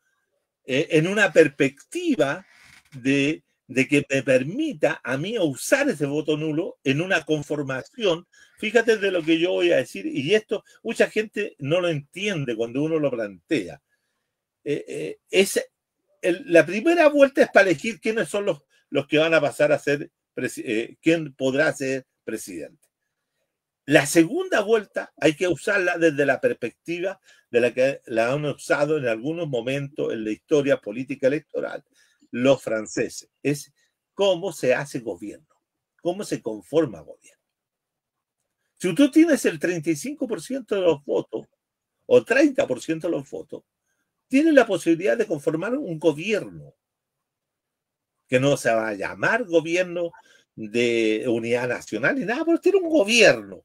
en una perspectiva de que me permita a mí usar ese voto nulo en una conformación. Fíjate de lo que yo voy a decir, y esto mucha gente no lo entiende cuando uno lo plantea. La primera vuelta es para elegir quiénes son los que van a pasar a ser, quién podrá ser presidente. La segunda vuelta hay que usarla desde la perspectiva de la que la han usado en algunos momentos en la historia política electoral los franceses. Es cómo se hace gobierno, cómo se conforma gobierno. Si tú tienes el 35% de los votos o 30% de los votos, tienes la posibilidad de conformar un gobierno que no se va a llamar gobierno de unidad nacional ni nada, pero tiene un gobierno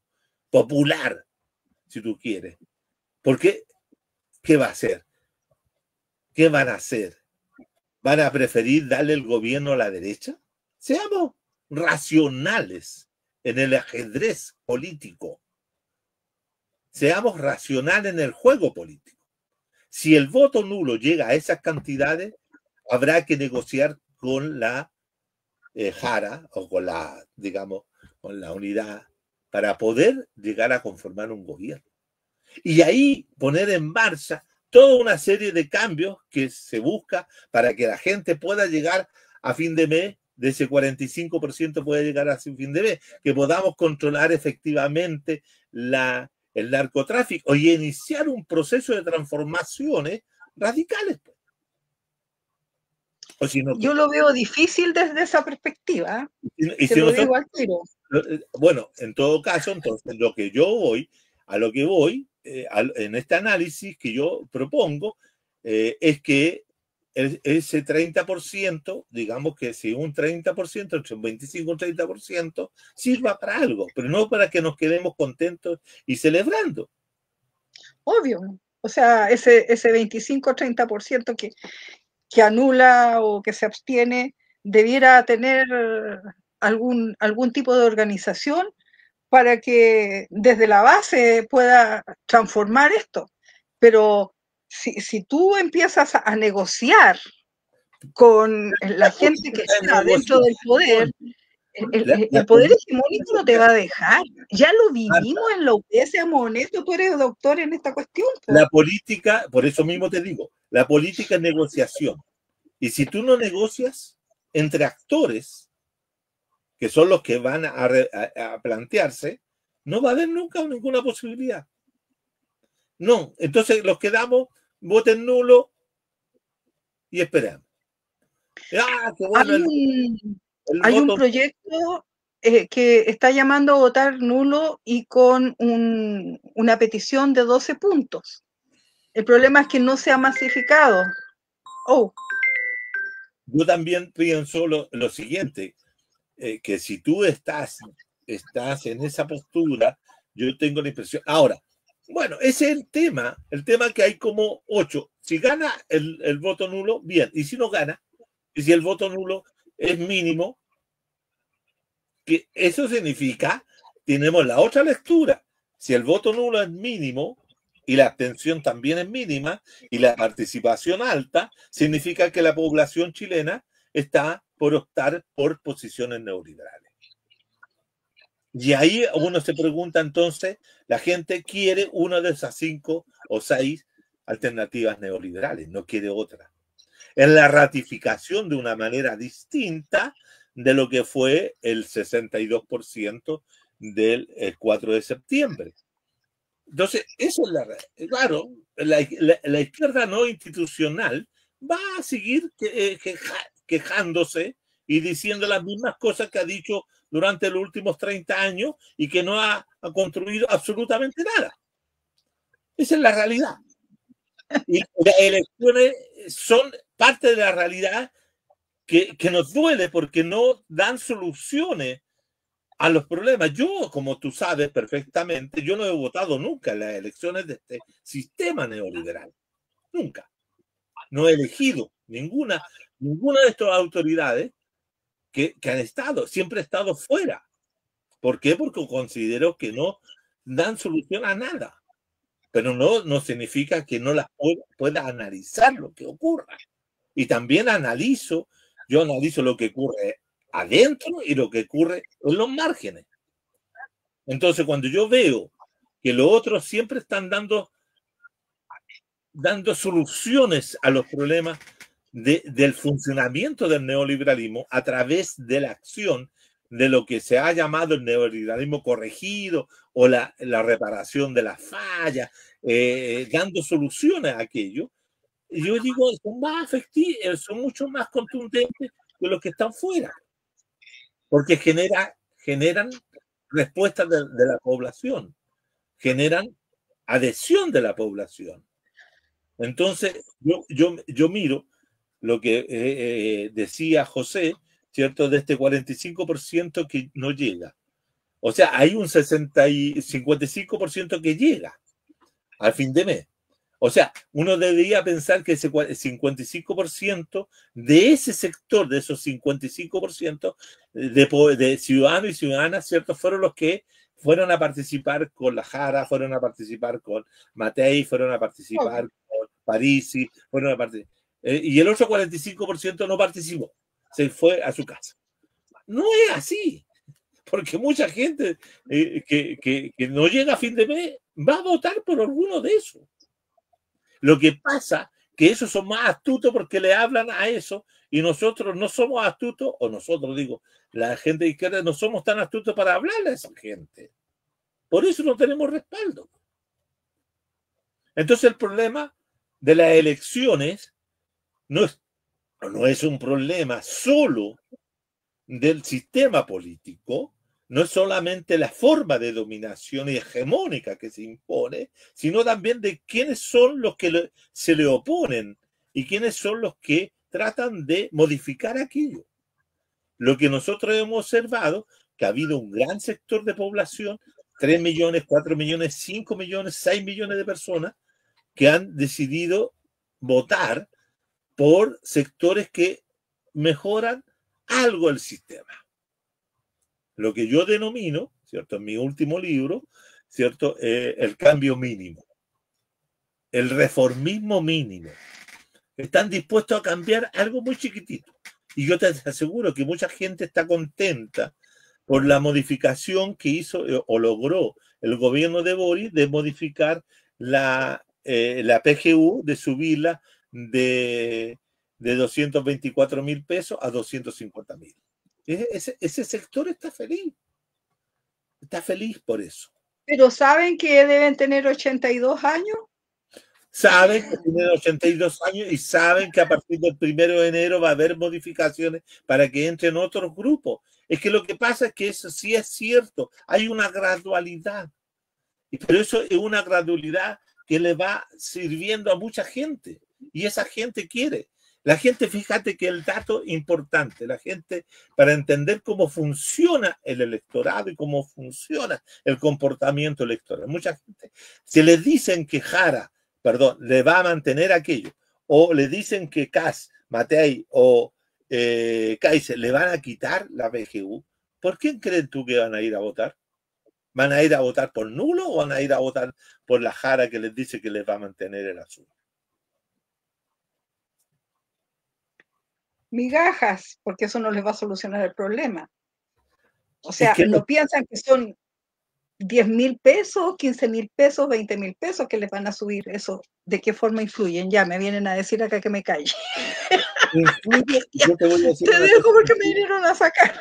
popular, si tú quieres. Porque, ¿qué va a hacer? ¿Qué van a hacer? ¿Van a preferir darle el gobierno a la derecha? Seamos racionales en el ajedrez político. Seamos racionales en el juego político. Si el voto nulo llega a esas cantidades, habrá que negociar con la Jara o con la, digamos, con la unidad para poder llegar a conformar un gobierno. Y ahí poner en marcha toda una serie de cambios que se busca para que la gente pueda llegar a fin de mes, de ese 45% pueda llegar a fin de mes, que podamos controlar efectivamente el narcotráfico y iniciar un proceso de transformaciones radicales. O si no, yo lo veo difícil desde esa perspectiva. Y si lo digo al tiro. Bueno, en todo caso, entonces, a lo que voy en este análisis que yo propongo es que ese 30%, digamos que si un 30%, entre un 25 y un 30%, sirva para algo, pero no para que nos quedemos contentos y celebrando. Obvio. O sea, ese 25-30% que anula o que se abstiene debiera tener algún tipo de organización para que desde la base pueda transformar esto. Pero si tú empiezas a negociar con la gente que está dentro del poder, el poder hegemónico no te va a dejar. Ya lo vivimos en la UPS, Moneto, tú eres doctor en esta cuestión. La política, por eso mismo te digo, la política es negociación. Y si tú no negocias entre actores, que son los que van a plantearse, no va a haber nunca ninguna posibilidad. No, entonces los que damos, voten nulo y esperamos. Bueno, hay un proyecto que está llamando a votar nulo y con una petición de 12 puntos. El problema es que no se ha masificado. Yo también pienso lo siguiente, que si tú estás en esa postura, yo tengo la impresión. Ahora, bueno, ese es el tema que hay como 8. Si gana el voto nulo, bien. Y si no gana, y si el voto nulo es mínimo, que eso significa, tenemos la otra lectura. Si el voto nulo es mínimo y la abstención también es mínima y la participación alta, significa que la población chilena está por optar por posiciones neoliberales. Y ahí uno se pregunta entonces, la gente quiere una de esas 5 o 6 alternativas neoliberales, no quiere otra. Es la ratificación de una manera distinta de lo que fue el 62% del 4 de septiembre. Entonces, eso es claro, la izquierda no institucional va a seguir quejándose y diciendo las mismas cosas que ha dicho durante los últimos 30 años y que no ha construido absolutamente nada. Esa es la realidad. Y las elecciones son parte de la realidad que nos duele porque no dan soluciones a los problemas. Yo, como tú sabes perfectamente, yo no he votado nunca en las elecciones de este sistema neoliberal. Nunca. No he elegido ninguna de estas autoridades que han estado. Siempre he estado fuera. ¿Por qué? Porque considero que no dan solución a nada. Pero no significa que no las pueda analizar lo que ocurra. Y también yo analizo lo que ocurre adentro y lo que ocurre en los márgenes. Entonces, cuando yo veo que los otros siempre están dando soluciones a los problemas del funcionamiento del neoliberalismo a través de la acción de lo que se ha llamado el neoliberalismo corregido o la reparación de las fallas, dando soluciones a aquello, yo digo, son más efectivos, son mucho más contundentes que los que están fuera, porque generan respuestas de la población, generan adhesión de la población. Entonces, yo miro lo que decía José, ¿cierto? De este 45% que no llega. O sea, hay un 55% que llega al fin de mes. O sea, uno debería pensar que ese 55% de ese sector, de esos 55% de ciudadanos y ciudadanas, ¿cierto? Fueron los que fueron a participar con la Jara, fueron a participar con Matei, fueron a participar con Parisi, fueron a participar. Y el otro 45% no participó, se fue a su casa. No es así, porque mucha gente que no llega a fin de mes va a votar por alguno de esos. Lo que pasa que esos son más astutos porque le hablan a eso y nosotros no somos astutos, o nosotros digo, la gente de izquierda no somos tan astutos para hablarle a esa gente. Por eso no tenemos respaldo. Entonces el problema de las elecciones no es un problema solo del sistema político, no es solamente la forma de dominación y hegemónica que se impone, sino también de quiénes son los que se le oponen y quiénes son los que tratan de modificar aquello. Lo que nosotros hemos observado, que ha habido un gran sector de población, 3 millones, 4 millones, 5 millones, 6 millones de personas que han decidido votar por sectores que mejoran algo el sistema. Lo que yo denomino, ¿cierto? En mi último libro, ¿cierto? El cambio mínimo. El reformismo mínimo. Están dispuestos a cambiar algo muy chiquitito. Y yo te aseguro que mucha gente está contenta por la modificación que hizo o logró el gobierno de Boris de modificar la PGU, de subirla de 224.000 pesos a 250.000. Ese sector está feliz por eso. Pero ¿saben que deben tener 82 años? Saben que tienen 82 años y saben que a partir del 1 de enero va a haber modificaciones para que entren otros grupos. Es que lo que pasa es que eso sí es cierto, hay una gradualidad, pero eso es una gradualidad que le va sirviendo a mucha gente y esa gente quiere. La gente, fíjate que el dato importante, la gente, para entender cómo funciona el electorado y cómo funciona el comportamiento electoral, mucha gente, si le dicen que Jara, le va a mantener aquello, o le dicen que Kass, Matei o Kaiser le van a quitar la PGU, ¿por quién creen tú que van a ir a votar? ¿Van a ir a votar por nulo o van a ir a votar por la Jara que les dice que les va a mantener el azul? Migajas, porque eso no les va a solucionar el problema. O sea, no piensan que son 10.000 pesos, 15.000 pesos, 20.000 pesos que les van a subir. Eso, ¿de qué forma influyen? Ya me vienen a decir acá que me calle. Influye, yo te voy a decir. Te dejo porque me vinieron a sacar.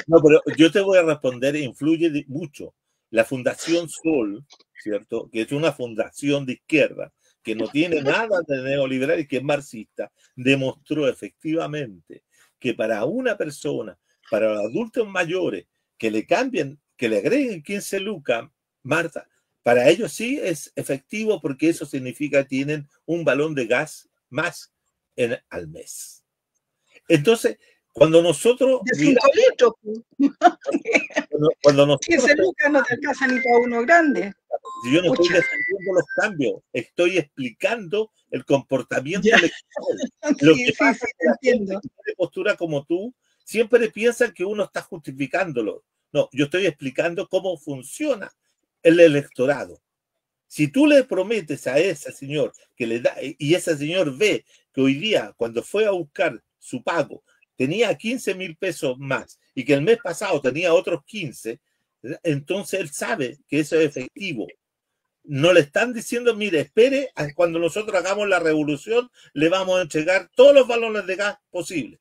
No, pero yo te voy a responder, influye mucho. La Fundación Sol, ¿cierto? Que es una fundación de izquierda, que no tiene nada de neoliberal y que es marxista, demostró efectivamente que para una persona, para los adultos mayores, que le cambien, que le agreguen 15 lucas, Marta, para ellos sí es efectivo porque eso significa que tienen un balón de gas más al mes. Entonces, cuando nosotros... De 5 litros. Cuando nosotros... 15 lucas no te alcanza ni para uno grande. Si yo no estoy defendiendo los cambios, estoy explicando el comportamiento electoral. Lo que pasa es que la gente que tiene postura como tú siempre piensa que uno está justificándolo. No, yo estoy explicando cómo funciona el electorado. Si tú le prometes a ese señor que le da, y ese señor ve que hoy día, cuando fue a buscar su pago, tenía 15.000 pesos más y que el mes pasado tenía otros 15, entonces él sabe que eso es efectivo. No le están diciendo, mire, espere, cuando nosotros hagamos la revolución, le vamos a entregar todos los balones de gas posibles.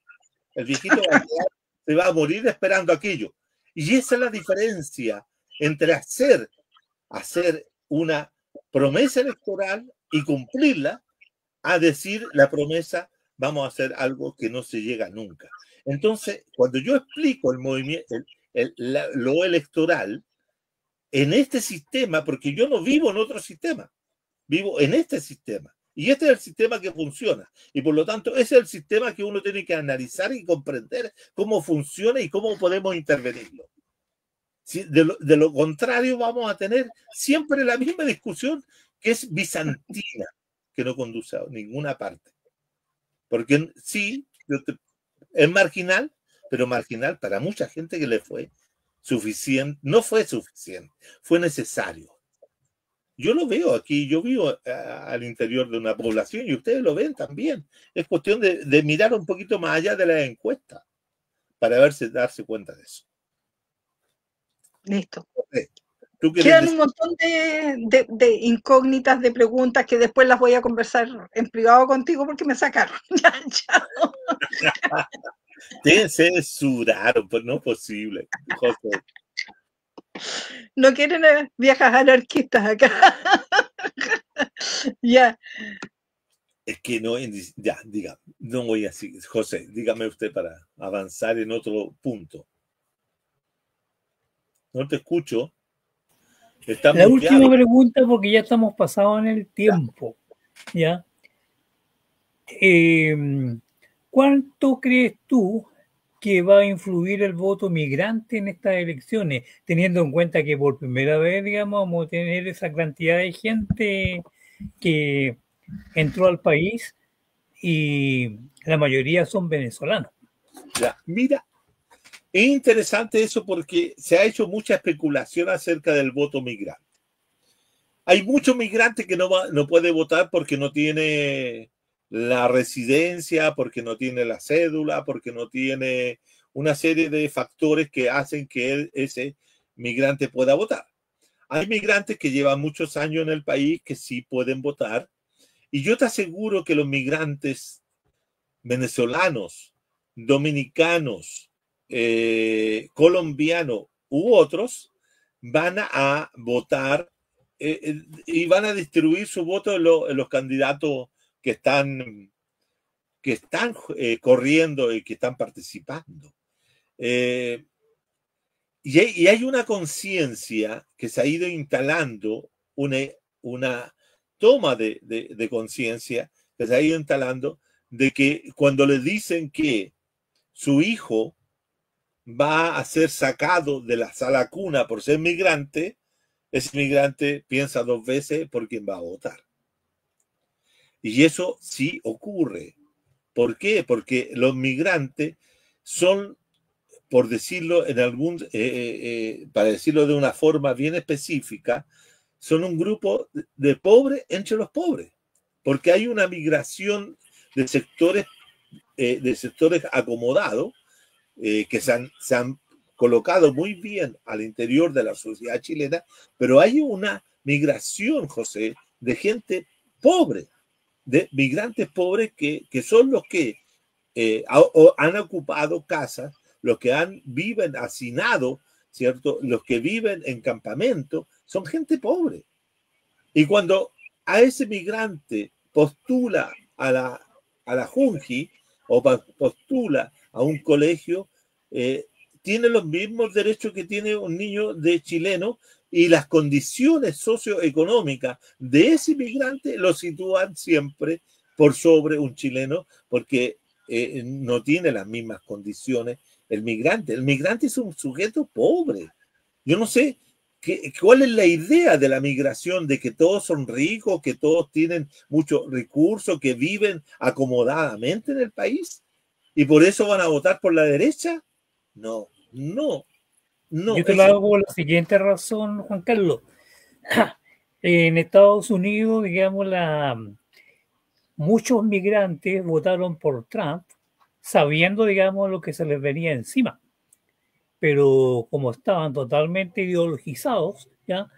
El viejito se va a morir esperando aquello. Y esa es la diferencia entre hacer una promesa electoral y cumplirla, a decir la promesa, vamos a hacer algo que no se llega nunca. Entonces, cuando yo explico el movimiento, lo electoral, en este sistema, porque yo no vivo en otro sistema, vivo en este sistema. Y este es el sistema que funciona. Y por lo tanto, ese es el sistema que uno tiene que analizar y comprender cómo funciona y cómo podemos intervenirlo. Si de lo contrario, vamos a tener siempre la misma discusión que es bizantina, que no conduce a ninguna parte. Porque sí, es marginal, pero marginal para mucha gente que le fue suficiente, no fue suficiente, fue necesario. Yo lo veo aquí, yo vivo al interior de una población y ustedes lo ven también. Es cuestión de mirar un poquito más allá de la encuesta para darse cuenta de eso. Listo. Quedan un montón de incógnitas, de preguntas que después las voy a conversar en privado contigo porque me sacaron. Te censuraron, pues no es posible, José. No quieren viejas anarquistas acá. Ya. Es que no, ya, diga, no voy así. José, dígame usted para avanzar en otro punto. No te escucho. La última pregunta, porque ya estamos pasados en el tiempo. ¿Ya? ¿Cuánto crees tú que va a influir el voto migrante en estas elecciones, teniendo en cuenta que por primera vez, digamos, vamos a tener esa cantidad de gente que entró al país y la mayoría son venezolanos? Ya, mira, es interesante eso porque se ha hecho mucha especulación acerca del voto migrante. Hay muchos migrantes que no puede votar porque no tiene la residencia, porque no tiene la cédula, porque no tiene una serie de factores que hacen que ese migrante pueda votar. Hay migrantes que llevan muchos años en el país que sí pueden votar, y yo te aseguro que los migrantes venezolanos, dominicanos, colombianos u otros van a votar y van a distribuir su voto en los candidatos que están corriendo y que están participando. Y hay una conciencia que se ha ido instalando, una toma de conciencia que se ha ido instalando de que cuando le dicen que su hijo va a ser sacado de la sala cuna por ser migrante, ese migrante piensa dos veces por quién va a votar. Y eso sí ocurre. ¿Por qué? Porque los migrantes son, por decirlo para decirlo de una forma bien específica, son un grupo de pobres entre los pobres, porque hay una migración de sectores acomodados que se han colocado muy bien al interior de la sociedad chilena, pero hay una migración, José, de gente pobre, de migrantes pobres que son los que han ocupado casas, los que viven hacinados, ¿cierto? Los que viven en campamento, son gente pobre. Y cuando a ese migrante postula a la Junji o postula a un colegio, tiene los mismos derechos que tiene un niño de chileno, y las condiciones socioeconómicas de ese migrante lo sitúan siempre por sobre un chileno, porque no tiene las mismas condiciones el migrante. El migrante es un sujeto pobre. Yo no sé cuál es la idea de la migración, de que todos son ricos, que todos tienen muchos recursos, que viven acomodadamente en el país, y por eso van a votar por la derecha. No. Yo te lo hago por la siguiente razón, Juan Carlos. En Estados Unidos, digamos, muchos migrantes votaron por Trump sabiendo, digamos, lo que se les venía encima. Pero como estaban totalmente ideologizados, ¿ya?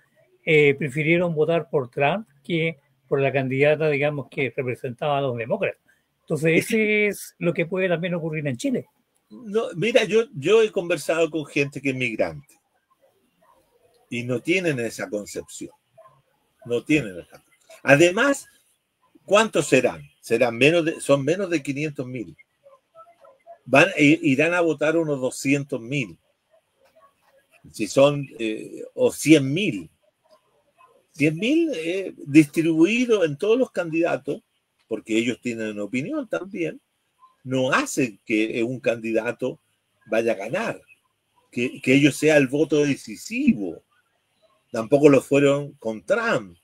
Prefirieron votar por Trump que por la candidata, digamos, que representaba a los demócratas. Entonces, ese es lo que puede también ocurrir en Chile. No, mira, yo he conversado con gente que es migrante y no tienen esa concepción. No tienen esa. Además, ¿cuántos serán? Son menos de 500.000. Irán a votar unos 200.000. Si son, o 100.000. 100.000 distribuidos en todos los candidatos, porque ellos tienen una opinión también, no hace que un candidato vaya a ganar, que ellos sea el voto decisivo. Tampoco lo fueron con Trump,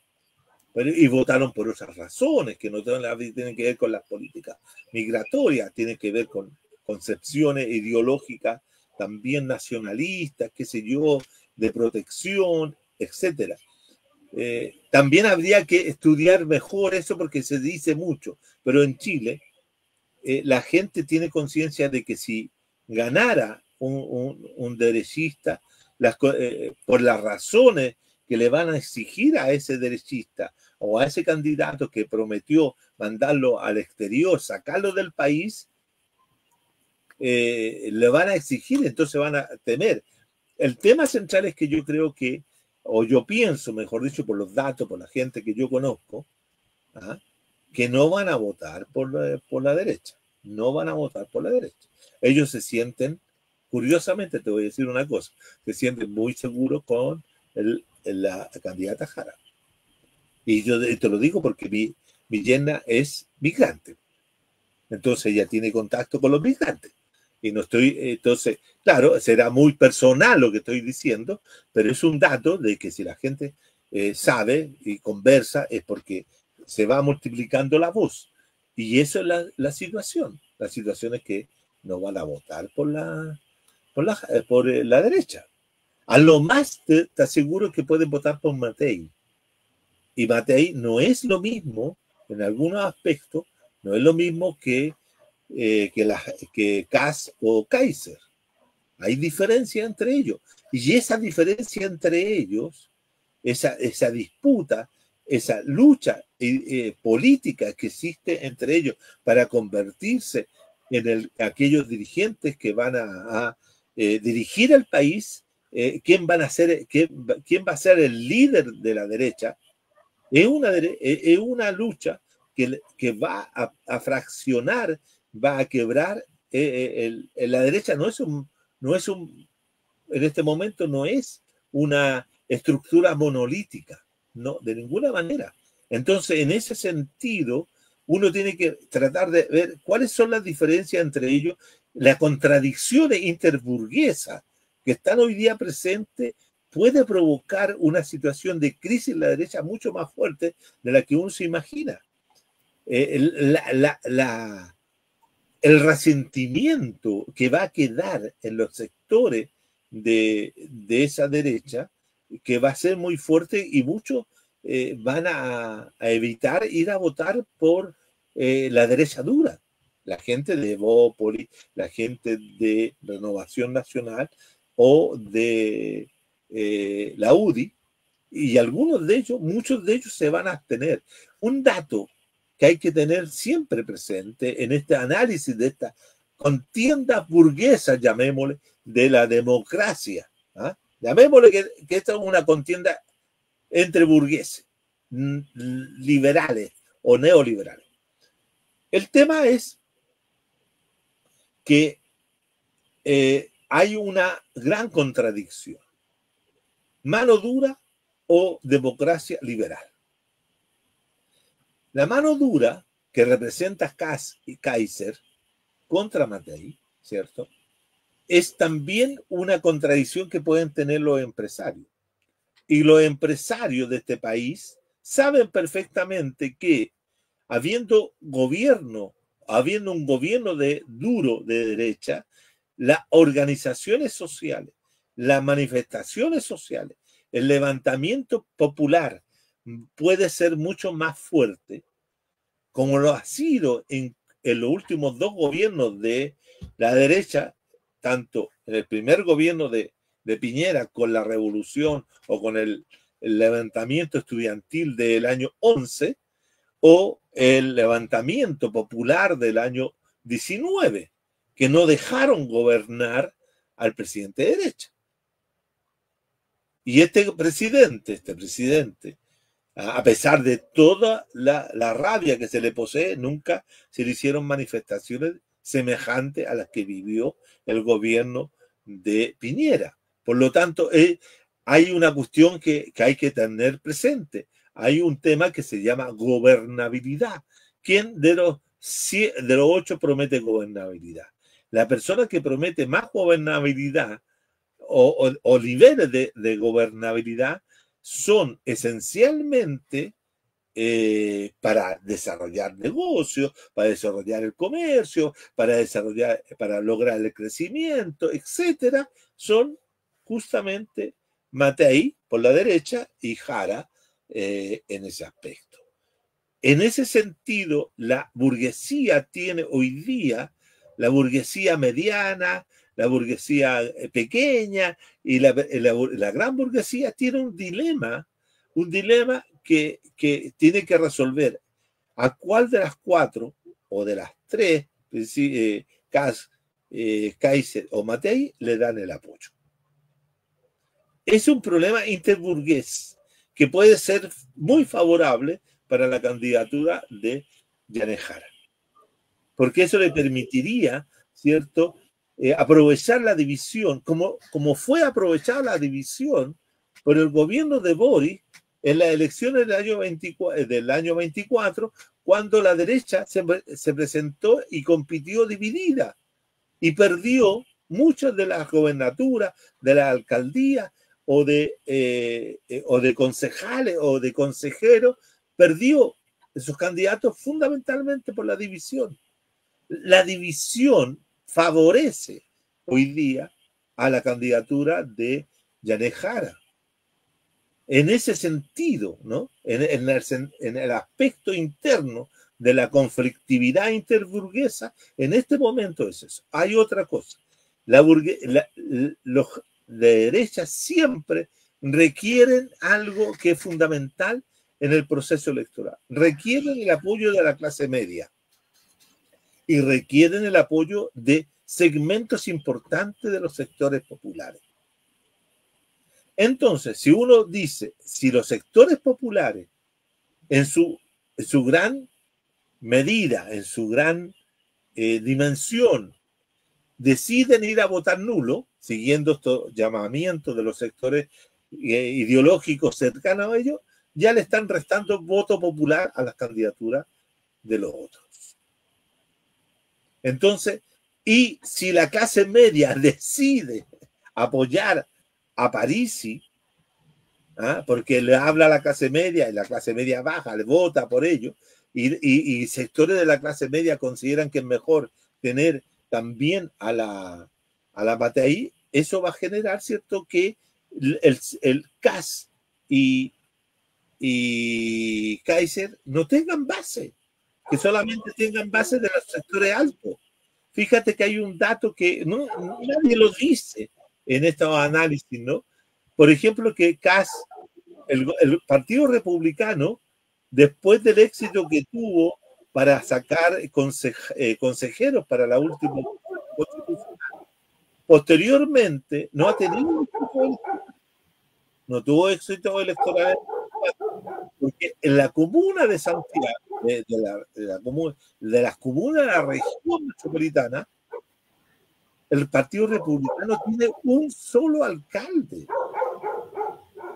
y votaron por otras razones que no tienen que ver con las políticas migratorias, tienen que ver con concepciones ideológicas también nacionalistas, qué sé yo, de protección, etcétera. También habría que estudiar mejor eso, porque se dice mucho, pero en Chile la gente tiene conciencia de que si ganara un derechista, por las razones que le van a exigir a ese derechista o a ese candidato que prometió mandarlo al exterior, sacarlo del país, le van a exigir, entonces van a temer. El tema central es que yo creo que, o yo pienso, mejor dicho, por los datos, por la gente que yo conozco, que no van a votar por la derecha. No van a votar por la derecha. Ellos se sienten, curiosamente, te voy a decir una cosa, se sienten muy seguros con la candidata Jara. Y yo te lo digo porque mi yerna es migrante. Entonces ella tiene contacto con los migrantes. Y no estoy, entonces, claro, será muy personal lo que estoy diciendo, pero es un dato de que si la gente sabe y conversa es porque se va multiplicando la voz. Y eso es la situación. La situación es que no van a votar por la derecha. A lo más te aseguro que pueden votar por Matei. Y Matei no es lo mismo, en algunos aspectos, no es lo mismo que Kass o Kaiser. Hay diferencia entre ellos. Y esa diferencia entre ellos, esa disputa, esa lucha política que existe entre ellos para convertirse en aquellos dirigentes que van a dirigir el país, quién va a ser el líder de la derecha, es una lucha que va a fraccionar, va a quebrar. La derecha en este momento no es una estructura monolítica, no, de ninguna manera. Entonces, en ese sentido, uno tiene que tratar de ver cuáles son las diferencias entre ellos, las contradicciones interburguesas que están hoy día presentes. Puede provocar una situación de crisis en la derecha mucho más fuerte de la que uno se imagina. El resentimiento que va a quedar en los sectores de esa derecha, que va a ser muy fuerte, y muchos van a evitar ir a votar por la derecha dura. La gente de Bópoli, la gente de Renovación Nacional, o de la UDI, y algunos de ellos, muchos de ellos se van a abstener. Un dato que hay que tener siempre presente en este análisis de esta contienda burguesa, llamémosle, de la democracia. ¿Ah? Llamémosle que esta es una contienda entre burgueses, liberales o neoliberales. El tema es que hay una gran contradicción. Mano dura o democracia liberal. La mano dura que representa Kass y Kaiser contra Matei, ¿cierto? Es también una contradicción que pueden tener los empresarios. Y los empresarios de este país saben perfectamente que habiendo un gobierno duro de derecha, las organizaciones sociales, las manifestaciones sociales, el levantamiento popular puede ser mucho más fuerte, como lo ha sido en los últimos dos gobiernos de la derecha, tanto en el primer gobierno de Piñera con la revolución o con el levantamiento estudiantil del año 11 o el levantamiento popular del año 19, que no dejaron gobernar al presidente de derecha. Y este presidente, a pesar de toda la rabia que se le posee, nunca se le hicieron manifestaciones semejantes a las que vivió el gobierno de Piñera. Por lo tanto, hay una cuestión que hay que tener presente. Hay un tema que se llama gobernabilidad. ¿Quién de los 8 promete gobernabilidad? La persona que promete más gobernabilidad o niveles de gobernabilidad son esencialmente para desarrollar negocios, para desarrollar el comercio, para lograr el crecimiento, etcétera. Son justamente Matei por la derecha y Jara en ese aspecto. En ese sentido, la burguesía tiene hoy día, la burguesía mediana, la burguesía pequeña y la gran burguesía tiene un dilema que tiene que resolver a cuál de las 4 o de las 3, Kass, Kaiser o Matei, le dan el apoyo. Es un problema interburgués que puede ser muy favorable para la candidatura de Janez Jara, porque eso le permitiría, ¿cierto?, aprovechar la división, como fue aprovechada la división por el gobierno de Boric en las elecciones del año 24, cuando la derecha se presentó y compitió dividida y perdió muchas de las gobernaturas, de la alcaldía o de concejales o de consejeros, perdió esos candidatos fundamentalmente por la división. La división favorece hoy día a la candidatura de Janez Jara. En ese sentido, ¿no? En el aspecto interno de la interburguesa, en este momento es eso. Hay otra cosa. Los de derecha siempre requieren algo que es fundamental en el proceso electoral. Requieren el apoyo de la clase media y requieren el apoyo de segmentos importantes de los sectores populares. Entonces, si uno dice, si los sectores populares en su gran medida, en su gran dimensión, deciden ir a votar nulo, siguiendo estos llamamientos de los sectores ideológicos cercanos a ellos, ya le están restando voto popular a las candidaturas de los otros. Entonces, y si la clase media decide apoyar a Parisi, porque le habla a la clase media y la clase media baja, le vota por ello, y sectores de la clase media consideran que es mejor tener también a la Matei, eso va a generar, ¿cierto?, que el Kass y Kaiser no tengan base, que solamente tengan base de los sectores altos. Fíjate que hay un dato que nadie lo dice, en estos análisis, ¿no? Por ejemplo, que el Partido Republicano, después del éxito que tuvo para sacar consejeros para la última constitución, posteriormente no ha tenido no tuvo éxito electoral, porque en la comuna de Santiago, de las comunas de la región metropolitana, el Partido Republicano tiene un solo alcalde.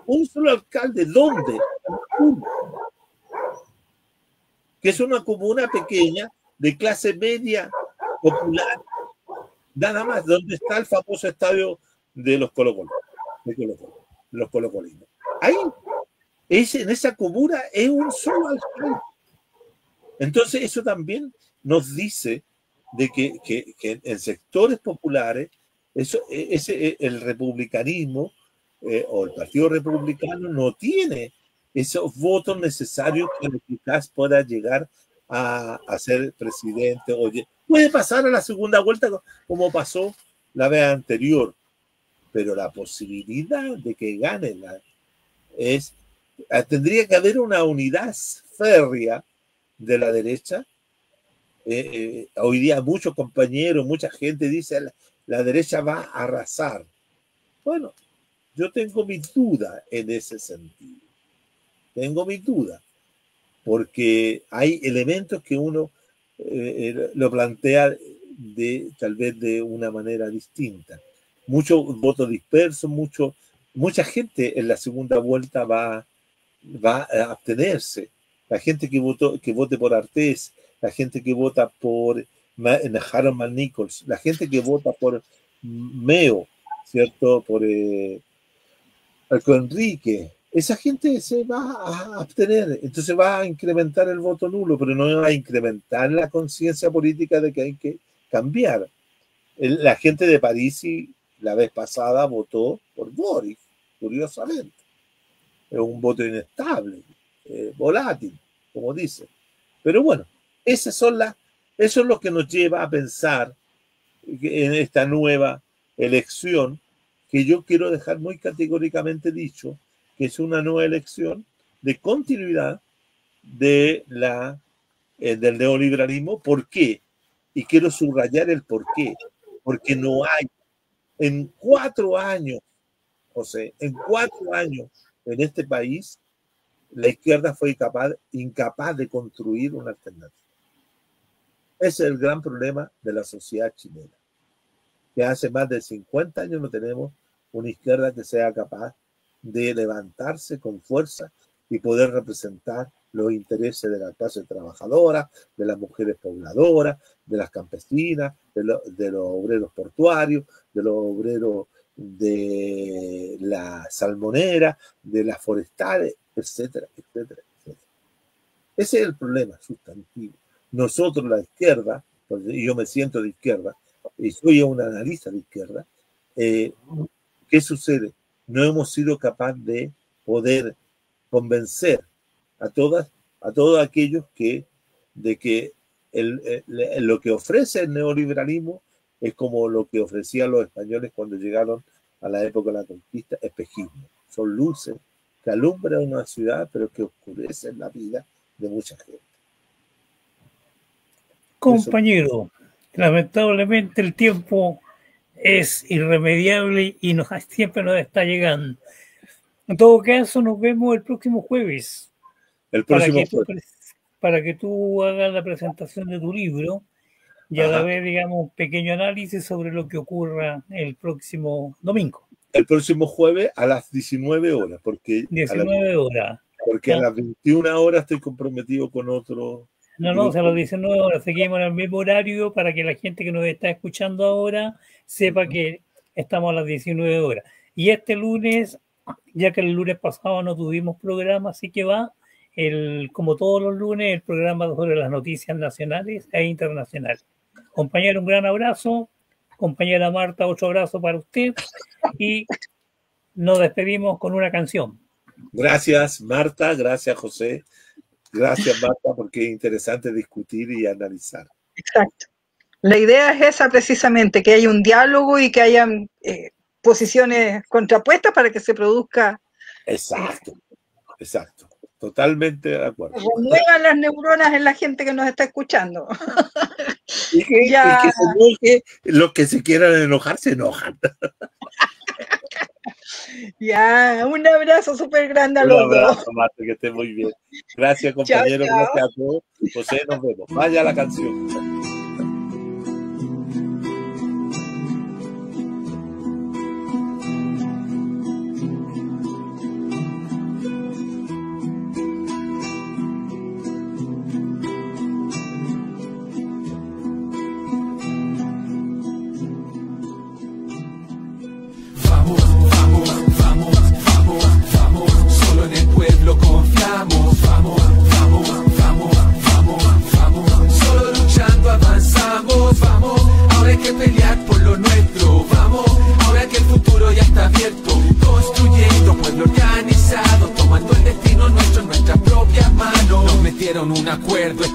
Un solo alcalde. ¿Dónde? Que es una comuna pequeña de clase media popular. Nada más, donde está el famoso estadio de los Colo-Colo. Los colocolinos. Ahí, en esa comuna es un solo alcalde. Entonces, eso también nos dice de que en sectores populares, el republicanismo o el Partido Republicano no tiene esos votos necesarios para que quizás pueda llegar a ser presidente. Oye, puede pasar a la segunda vuelta como pasó la vez anterior, pero la posibilidad de que gane tendría que haber una unidad férrea de la derecha. Hoy día muchos compañeros, mucha gente dice la derecha va a arrasar. Bueno, yo tengo mis dudas en ese sentido. Tengo mis dudas, porque hay elementos que uno lo plantea tal vez de una manera distinta. Muchos votos dispersos, mucha gente en la segunda vuelta va a abstenerse. La gente que vote por Artés, la gente que vota por Harold McNichols, la gente que vota por Meo, ¿cierto? Por Enrique, esa gente se va a abstener, entonces va a incrementar el voto nulo, pero no va a incrementar la conciencia política de que hay que cambiar. La gente de París la vez pasada votó por Boris, curiosamente. Es un voto inestable, volátil, como dice. Pero bueno, eso es lo que nos lleva a pensar en esta nueva elección, que yo quiero dejar muy categóricamente dicho, que es una nueva elección de continuidad del neoliberalismo. ¿Por qué? Y quiero subrayar el por qué. Porque no hay, en 4 años, José, en 4 años en este país, la izquierda fue incapaz de construir una alternativa. Ese es el gran problema de la sociedad chilena, que hace más de 50 años no tenemos una izquierda que sea capaz de levantarse con fuerza y poder representar los intereses de la clase trabajadora, de las mujeres pobladoras, de las campesinas, de los obreros portuarios, de los obreros de la salmonera, de las forestales, etcétera, etcétera, etcétera. Ese es el problema sustantivo. Nosotros, la izquierda, porque yo me siento de izquierda y soy un analista de izquierda, ¿qué sucede? No hemos sido capaces de poder convencer a todos aquellos de que lo que ofrece el neoliberalismo es como lo que ofrecían los españoles cuando llegaron a la época de la conquista, espejismo. Son luces que alumbran una ciudad, pero que oscurecen la vida de mucha gente. Compañero, lamentablemente el tiempo es irremediable y siempre nos está llegando. En todo caso, nos vemos el próximo jueves. Para que tú hagas la presentación de tu libro y a la vez, digamos, un pequeño análisis sobre lo que ocurra el próximo domingo. El próximo jueves a las 19 horas. Porque 19 horas. Porque a las 21 horas estoy comprometido con otro... No, o sea, a las 19 horas seguimos en el mismo horario para que la gente que nos está escuchando ahora sepa que estamos a las 19 horas. Y este lunes, ya que el lunes pasado no tuvimos programa, así que va, como todos los lunes, el programa sobre las noticias nacionales e internacionales. Compañero, un gran abrazo. Compañera Marta, otro abrazo para usted. Y nos despedimos con una canción. Gracias, Marta. Gracias, José. Gracias, Marta, porque es interesante discutir y analizar. Exacto. La idea es esa precisamente, que haya un diálogo y que haya posiciones contrapuestas para que se produzca. Exacto, exacto. Totalmente de acuerdo. Renuevan las neuronas en la gente que nos está escuchando. Y que se enoje, los que se quieran enojar, se enojan. Ya, un abrazo súper grande a los dos. Un abrazo, Marta, que esté muy bien. Gracias, compañero. Chao, chao. Gracias a todos. José, nos vemos. Vaya la canción.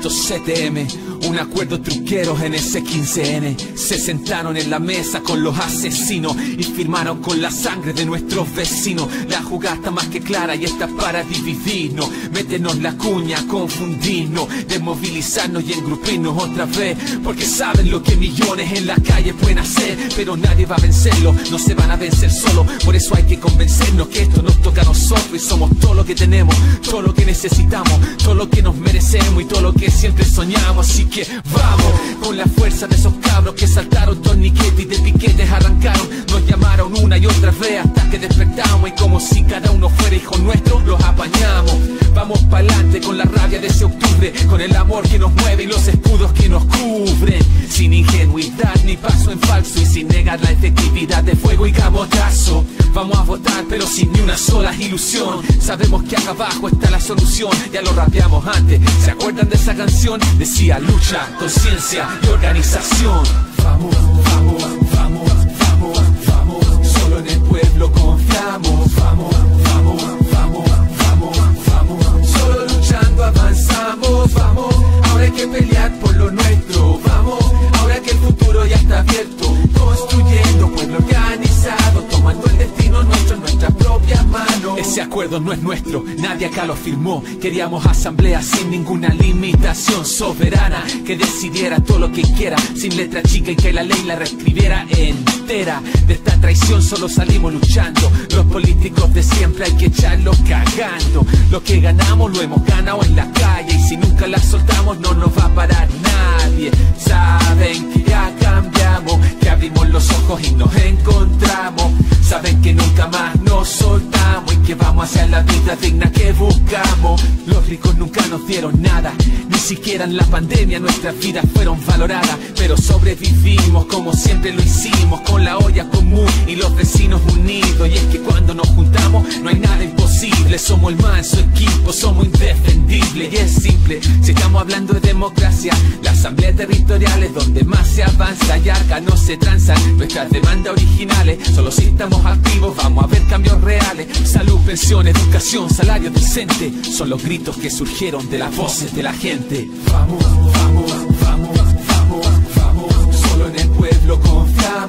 CTM, un acuerdo truqueros en ese 15N. Se sentaron en la mesa con los asesinos y firmaron con la sangre de nuestros vecinos. La jugada está más que clara y está para dividirnos, meternos la cuña, confundirnos, desmovilizarnos y engrupirnos otra vez, porque saben lo que millones en la calle pueden hacer, pero nadie va a vencerlo, no se van a vencer solos. Por eso hay que convencernos que esto nos toca a nosotros y somos todo lo que tenemos, todo lo que necesitamos, todo lo que nos merecemos y todo lo que siempre soñamos. Así que vamos, con la fuerza de esos cabros que saltaron torniquetes y de piquetes arrancaron, nos llamaron una y otra vez hasta que despertamos, y como si cada uno fuera hijo nuestro, los apañamos. Vamos pa'lante con la rabia de ese octubre, con el amor que nos mueve y los escudos que nos cubren, sin ingenuidad ni paso en falso y sin negar la efectividad de fuego y camotazo. Vamos a votar pero sin ni una sola ilusión, sabemos que acá abajo está la solución, ya lo rapeamos antes, ¿se acuerdan de esa canción? Decía lucha, conciencia y organización. Vamos, vamos, vamos, vamos, vamos, solo en el pueblo confiamos. Vamos, vamos, vamos, vamos, vamos, solo luchando avanzamos. Vamos, ahora hay que pelear por lo nuestro. Vamos, ahora que el futuro ya está abierto, construyendo pueblo organizado, tomando el destino nuestro en nuestra propia mano. Ese acuerdo no es nuestro, nadie acá lo firmó. Queríamos asamblea sin ninguna limitación, soberana, que decidiera todo lo que quiera, sin letra chica y que la ley la reescribiera entera. De esta traición solo salimos luchando, los políticos de siempre hay que echarlos cagando. Lo que ganamos lo hemos ganado en la calle, y si nunca la soltamos no nos va a parar nadie. Saben que ya cambiamos, que abrimos los ojos y nos encontramos. Saben que nunca más nos soltamos y que vamos hacia la vida digna que buscamos. Los ricos nunca nos dieron nada, ni siquiera en la pandemia nuestras vidas fueron valoradas, pero sobrevivimos como siempre lo hicimos, con la olla común y los vecinos unidos. Y es que cuando nos juntamos no hay nada imposible, somos el manso equipo, somos indefendibles. Y es simple, si estamos hablando de democracia, la asamblea territorial es donde más se avanza, y acá no se transan nuestras demandas originales. Solo si estamos activos vamos a ver cambios reales. Salud, pensión, educación, salario decente, son los gritos que surgieron de las voces de la gente. Vamos, vamos, vamos, vamos, vamos, solo en el pueblo confiamos.